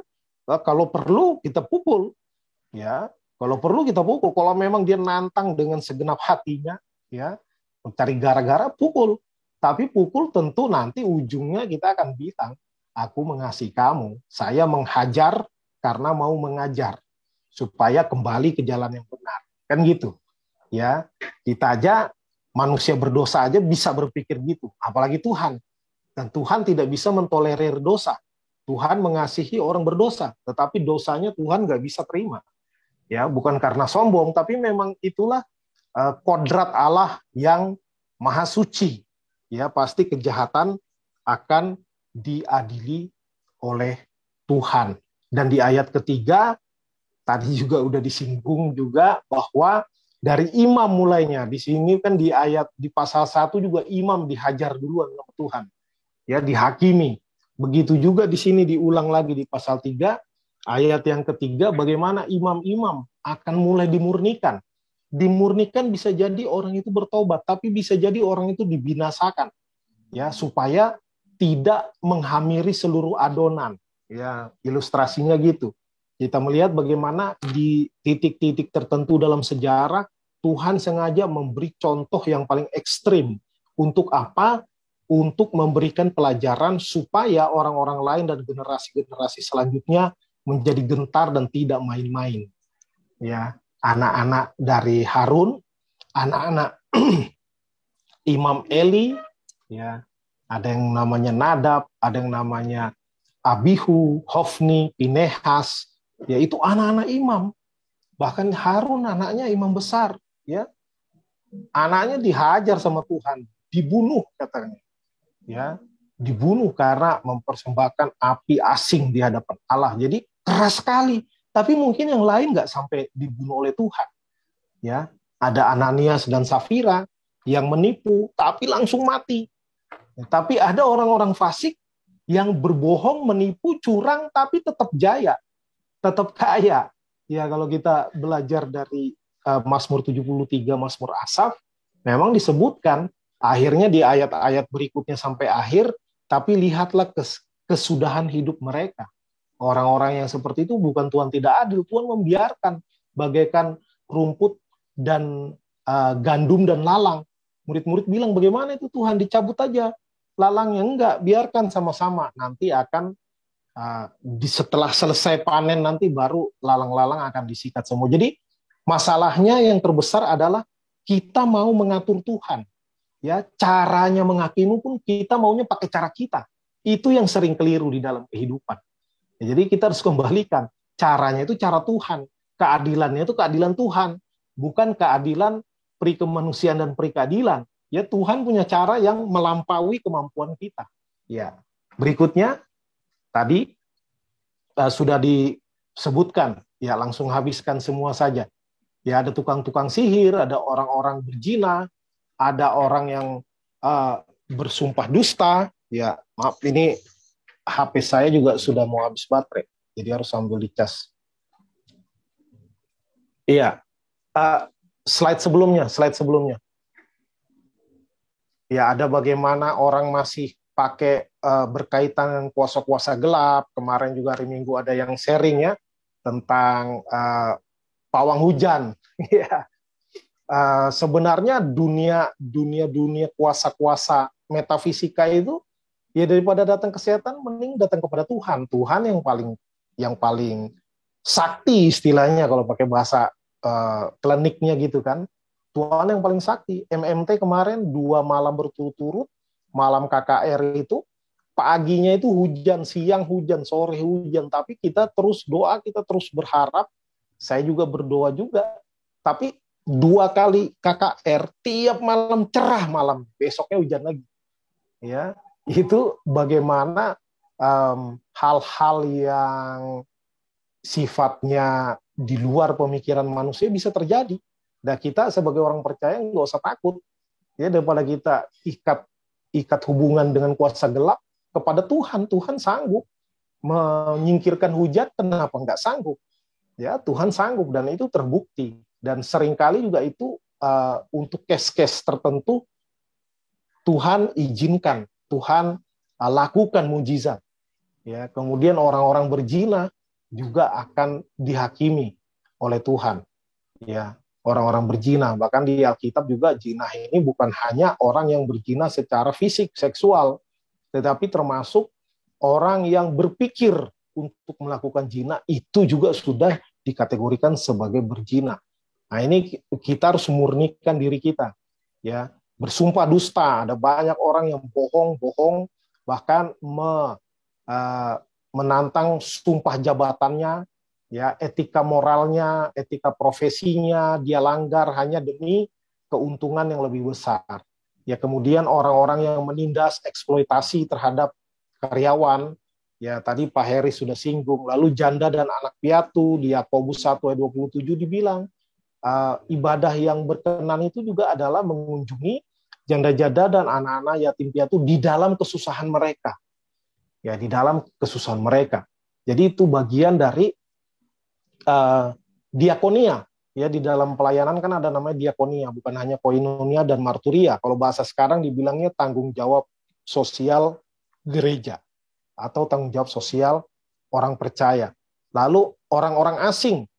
Kalau perlu kita pukul, ya. Kalau perlu kita pukul. Kalau memang dia nantang dengan segenap hatinya, ya, mencari gara-gara, pukul. Tapi pukul tentu nanti ujungnya kita akan bilang, aku mengasihi kamu, saya menghajar karena mau mengajar, supaya kembali ke jalan yang benar. Kan gitu. Ya, kita aja manusia berdosa aja bisa berpikir gitu, apalagi Tuhan. Dan Tuhan tidak bisa mentolerir dosa. Tuhan mengasihi orang berdosa, tetapi dosanya Tuhan nggak bisa terima. Ya, bukan karena sombong, tapi memang itulah kodrat Allah yang maha suci. Ya, pasti kejahatan akan diadili oleh Tuhan. Dan di ayat ketiga tadi juga udah disinggung juga bahwa dari imam mulainya. Di sini kan di pasal 1 juga imam dihajar duluan sama Tuhan. Ya, dihakimi. Begitu juga di sini diulang lagi di pasal 3 ayat yang ketiga, bagaimana imam-imam akan mulai dimurnikan. Dimurnikan bisa jadi orang itu bertobat, tapi bisa jadi orang itu dibinasakan. Ya, supaya tidak menghamiri seluruh adonan. Ya, ilustrasinya gitu. Kita melihat bagaimana di titik-titik tertentu dalam sejarah, Tuhan sengaja memberi contoh yang paling ekstrim. Untuk apa? Untuk memberikan pelajaran supaya orang-orang lain dan generasi-generasi selanjutnya menjadi gentar dan tidak main-main. Ya, anak-anak dari Harun, anak-anak Imam Eli, ya, ada yang namanya Nadab, ada yang namanya Abihu, Hofni, Pinehas, yaitu anak-anak imam. Bahkan Harun anaknya imam besar, ya. Anaknya dihajar sama Tuhan, dibunuh katanya. Ya, dibunuh karena mempersembahkan api asing di hadapan Allah. Jadi keras sekali. Tapi mungkin yang lain nggak sampai dibunuh oleh Tuhan. Ya, ada Ananias dan Safira yang menipu, tapi langsung mati. Ya, tapi ada orang-orang fasik yang berbohong, menipu, curang, tapi tetap jaya, tetap kaya. Ya, kalau kita belajar dari Mazmur 73, Mazmur Asaf, memang disebutkan, akhirnya di ayat-ayat berikutnya sampai akhir, tapi lihatlah kesudahan hidup mereka. Orang-orang yang seperti itu bukan Tuhan tidak adil, Tuhan membiarkan bagaikan rumput dan gandum dan lalang. Murid-murid bilang, bagaimana itu Tuhan, dicabut aja lalangnya. Enggak, biarkan sama-sama. Nanti akan setelah selesai panen nanti baru lalang-lalang akan disikat semua. Jadi masalahnya yang terbesar adalah kita mau mengatur Tuhan. Ya, caranya menghakimi pun kita maunya pakai cara kita. Itu yang sering keliru di dalam kehidupan. Ya, jadi kita harus kembalikan. Caranya itu cara Tuhan. Keadilannya itu keadilan Tuhan. Bukan keadilan peri kemanusiaan dan peri keadilan. Ya, Tuhan punya cara yang melampaui kemampuan kita. Ya, berikutnya tadi sudah disebutkan. Ya, langsung habiskan semua saja. Ya, ada tukang-tukang sihir, ada orang-orang berzina, ada orang yang bersumpah dusta. Ya, maaf, ini HP saya juga sudah mau habis baterai, jadi harus sambil dicas. Iya. Slide sebelumnya. Ya, ada bagaimana orang masih pakai berkaitan dengan kuasa-kuasa gelap. Kemarin juga hari Minggu ada yang sharing ya tentang pawang hujan. Ya. Sebenarnya dunia kuasa-kuasa metafisika itu ya daripada datang ke setan mending datang kepada Tuhan. Tuhan yang paling sakti istilahnya kalau pakai bahasa kliniknya gitu kan. Tuhan yang paling sakti. MMT kemarin 2 malam berturut-turut, malam KKR itu, paginya itu hujan, siang hujan, sore hujan. Tapi kita terus doa, kita terus berharap. Saya juga berdoa juga. Tapi 2 kali KKR, tiap malam cerah malam, besoknya hujan lagi. Ya, itu bagaimana hal-hal yang sifatnya di luar pemikiran manusia bisa terjadi. Dan kita sebagai orang percaya nggak usah takut. Ya, daripada kita ikat hubungan dengan kuasa gelap kepada Tuhan. Tuhan sanggup menyingkirkan hujan, kenapa nggak sanggup? Ya, Tuhan sanggup dan itu terbukti. Dan seringkali juga itu untuk case-case tertentu Tuhan izinkan, Tuhan lakukan mujizat. Ya, kemudian orang-orang berzina juga akan dihakimi oleh Tuhan. Ya, orang-orang berzina, bahkan di Alkitab juga zina ini bukan hanya orang yang berzina secara fisik, seksual, tetapi termasuk orang yang berpikir untuk melakukan zina itu juga sudah dikategorikan sebagai berzina. Nah, ini kita harus murnikan diri kita, ya. Bersumpah dusta, ada banyak orang yang bohong, bahkan menantang sumpah jabatannya, ya, etika moralnya, etika profesinya, dia langgar hanya demi keuntungan yang lebih besar. Ya, kemudian orang-orang yang menindas eksploitasi terhadap karyawan, ya tadi Pak Heri sudah singgung, lalu janda dan anak piatu, di Yakobus 1 ayat 27 dibilang, ibadah yang berkenan itu juga adalah mengunjungi janda-janda dan anak-anak yatim piatu di dalam kesusahan mereka. Ya, di dalam kesusahan mereka. Jadi itu bagian dari diakonia, ya, di dalam pelayanan kan ada namanya diakonia, bukan hanya koinonia dan marturia. Kalau bahasa sekarang dibilangnya tanggung jawab sosial gereja atau tanggung jawab sosial orang percaya. Lalu orang-orang asing,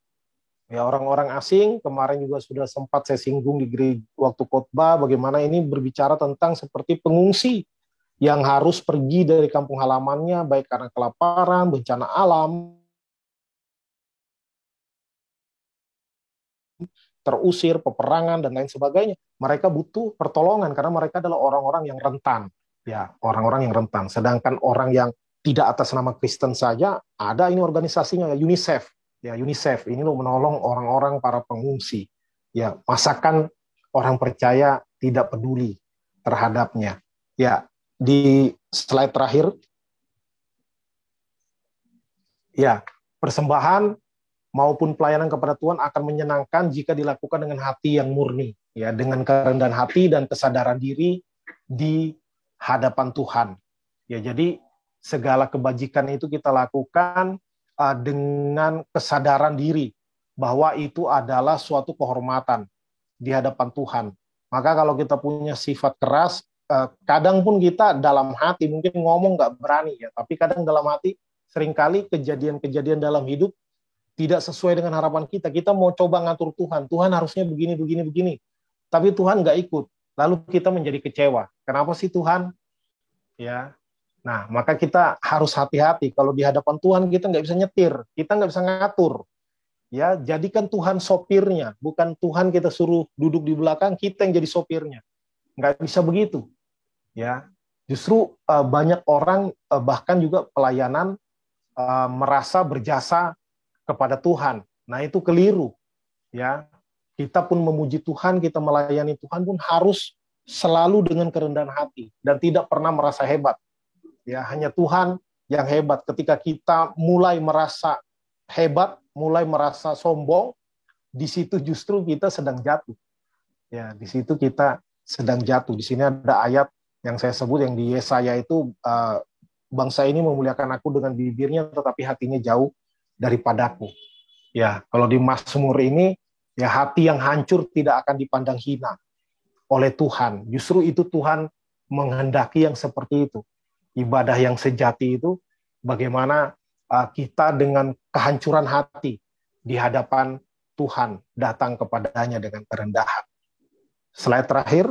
ya, orang-orang asing kemarin juga sudah sempat saya singgung di gereja waktu khotbah bagaimana ini berbicara tentang seperti pengungsi yang harus pergi dari kampung halamannya baik karena kelaparan, bencana alam, terusir, peperangan, dan lain sebagainya. Mereka butuh pertolongan karena mereka adalah orang-orang yang rentan. Ya, orang-orang yang rentan. Sedangkan orang yang tidak atas nama Kristen saja, ada ini organisasinya, ya, UNICEF. Ya, UNICEF ini loh menolong orang-orang para pengungsi. Ya, masakan orang percaya tidak peduli terhadapnya. Ya, di slide terakhir. Ya, persembahan maupun pelayanan kepada Tuhan akan menyenangkan jika dilakukan dengan hati yang murni, ya, dengan kerendahan hati dan kesadaran diri di hadapan Tuhan. Ya, jadi segala kebajikan itu kita lakukan dengan kesadaran diri bahwa itu adalah suatu kehormatan di hadapan Tuhan. Maka kalau kita punya sifat keras, kadang pun kita dalam hati mungkin ngomong nggak berani, ya, tapi kadang dalam hati seringkali kejadian-kejadian dalam hidup tidak sesuai dengan harapan kita. Kita mau coba ngatur Tuhan. Tuhan harusnya begini, begini, begini. Tapi Tuhan nggak ikut. Lalu kita menjadi kecewa. Kenapa sih Tuhan? Ya. Nah, maka kita harus hati-hati. Kalau di hadapan Tuhan kita nggak bisa nyetir. Kita nggak bisa ngatur. Ya, jadikan Tuhan sopirnya. Bukan Tuhan kita suruh duduk di belakang, kita yang jadi sopirnya. Nggak bisa begitu. Ya. Justru banyak orang, bahkan juga pelayanan, merasa berjasa kepada Tuhan. Nah, itu keliru. Ya, kita pun memuji Tuhan, kita melayani Tuhan pun harus selalu dengan kerendahan hati dan tidak pernah merasa hebat. Ya, hanya Tuhan yang hebat. Ketika kita mulai merasa hebat, mulai merasa sombong, di situ justru kita sedang jatuh. Ya, di situ kita sedang jatuh. Di sini ada ayat yang saya sebut yang di Yesaya itu, bangsa ini memuliakan aku dengan bibirnya tetapi hatinya jauh daripadaku. Ya, kalau di Mazmur ini Ya, hati yang hancur tidak akan dipandang hina oleh Tuhan. Justru itu Tuhan menghendaki yang seperti itu. Ibadah yang sejati itu bagaimana kita dengan kehancuran hati di hadapan Tuhan datang kepadanya dengan kerendahan. Slide terakhir.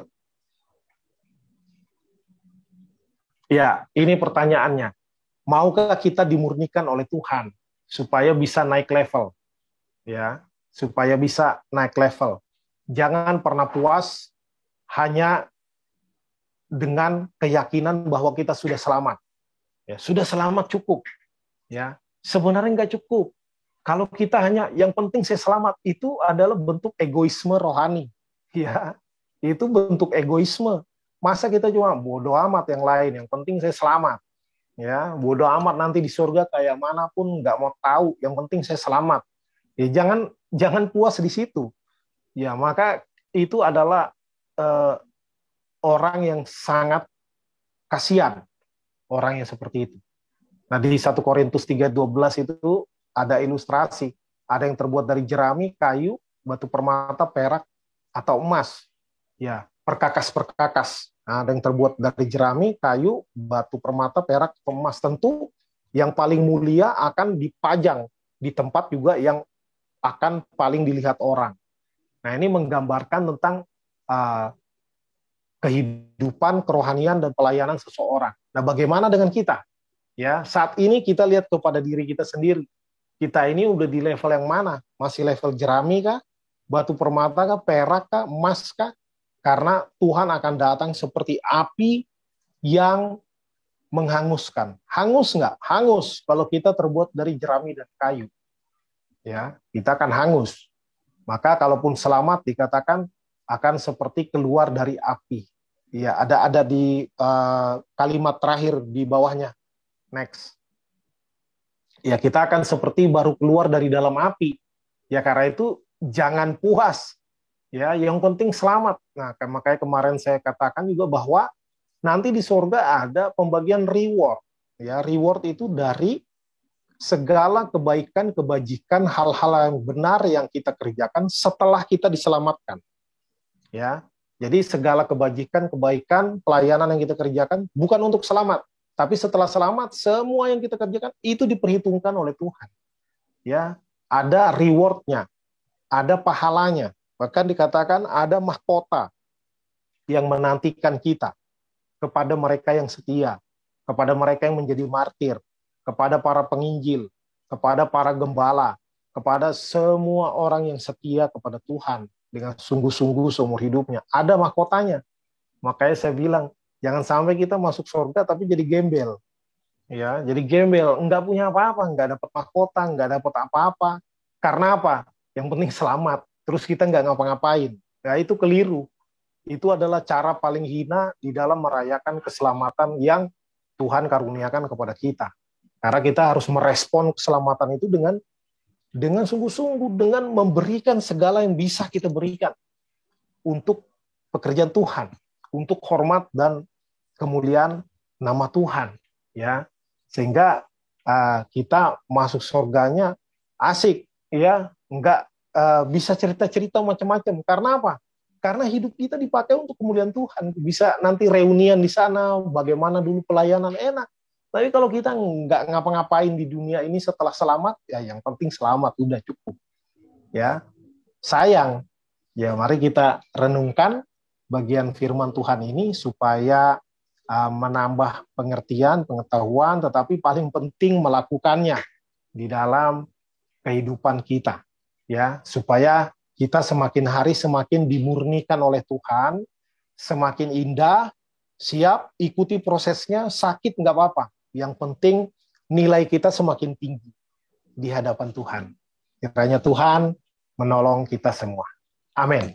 Ya, ini pertanyaannya. Maukah kita dimurnikan oleh Tuhan supaya bisa naik level? Ya, supaya bisa naik level. Jangan pernah puas hanya dengan keyakinan bahwa kita sudah selamat. Ya, sudah selamat cukup. Ya, sebenarnya nggak cukup. Kalau kita hanya yang penting saya selamat, itu adalah bentuk egoisme rohani. Ya, itu bentuk egoisme. Masa kita cuma bodoh amat yang lain, yang penting saya selamat. Ya, bodoh amat nanti di surga kayak manapun nggak mau tahu, yang penting saya selamat. Ya, jangan puas di situ. Ya, maka itu adalah orang yang sangat kasihan, orang yang seperti itu. Nah, di 1 Korintus 3:12 itu ada ilustrasi. Ada yang terbuat dari jerami, kayu, batu permata, perak, atau emas. Ya, perkakas-perkakas. Nah, ada yang terbuat dari jerami, kayu, batu permata, perak, emas. Tentu yang paling mulia akan dipajang di tempat juga yang akan paling dilihat orang. Nah, ini menggambarkan tentang kehidupan, kerohanian, dan pelayanan seseorang. Nah, bagaimana dengan kita? Ya, saat ini kita lihat kepada diri kita sendiri. Kita ini udah di level yang mana? Masih level jerami kah? Batu permata kah? Perak kah? Emas kah? Karena Tuhan akan datang seperti api yang menghanguskan. Hangus nggak? Hangus kalau kita terbuat dari jerami dan kayu. Ya, kita akan hangus. Maka kalaupun selamat dikatakan akan seperti keluar dari api. Ya, ada di kalimat terakhir di bawahnya. Next. Ya, kita akan seperti baru keluar dari dalam api. Ya, karena itu jangan puas. Ya, yang penting selamat. Nah, makanya kemarin saya katakan juga bahwa nanti di surga ada pembagian reward. Ya, reward itu dari segala kebaikan, kebajikan, hal-hal yang benar yang kita kerjakan setelah kita diselamatkan. Ya, jadi segala kebajikan, kebaikan, pelayanan yang kita kerjakan bukan untuk selamat, tapi setelah selamat semua yang kita kerjakan itu diperhitungkan oleh Tuhan. Ya, ada rewardnya, ada pahalanya, bahkan dikatakan ada mahkota yang menantikan kita kepada mereka yang setia, kepada mereka yang menjadi martir, kepada para penginjil, kepada para gembala, kepada semua orang yang setia kepada Tuhan dengan sungguh-sungguh seumur hidupnya. Ada mahkotanya. Makanya saya bilang, jangan sampai kita masuk surga tapi jadi gembel. Ya, jadi gembel, enggak punya apa-apa, enggak dapat mahkota, enggak dapat apa-apa. Karena apa? Yang penting selamat. Terus kita enggak ngapa-ngapain. Ya, itu keliru. Itu adalah cara paling hina di dalam merayakan keselamatan yang Tuhan karuniakan kepada kita. Karena kita harus merespon keselamatan itu dengan sungguh-sungguh, dengan memberikan segala yang bisa kita berikan untuk pekerjaan Tuhan, untuk hormat dan kemuliaan nama Tuhan, ya, sehingga kita masuk surganya asik, ya, enggak bisa cerita-cerita macam-macam. Karena apa? Karena hidup kita dipakai untuk kemuliaan Tuhan. Bisa nanti reunian di sana, bagaimana dulu pelayanan, enak. Tapi kalau kita nggak ngapa-ngapain di dunia ini setelah selamat, ya yang penting selamat, udah cukup. Ya, sayang. Ya, mari kita renungkan bagian firman Tuhan ini supaya menambah pengertian, pengetahuan, tetapi paling penting melakukannya di dalam kehidupan kita. Ya, supaya kita semakin hari semakin dimurnikan oleh Tuhan, semakin indah, siap, ikuti prosesnya, sakit nggak apa-apa. Yang penting nilai kita semakin tinggi di hadapan Tuhan. Kiranya Tuhan menolong kita semua. Amin.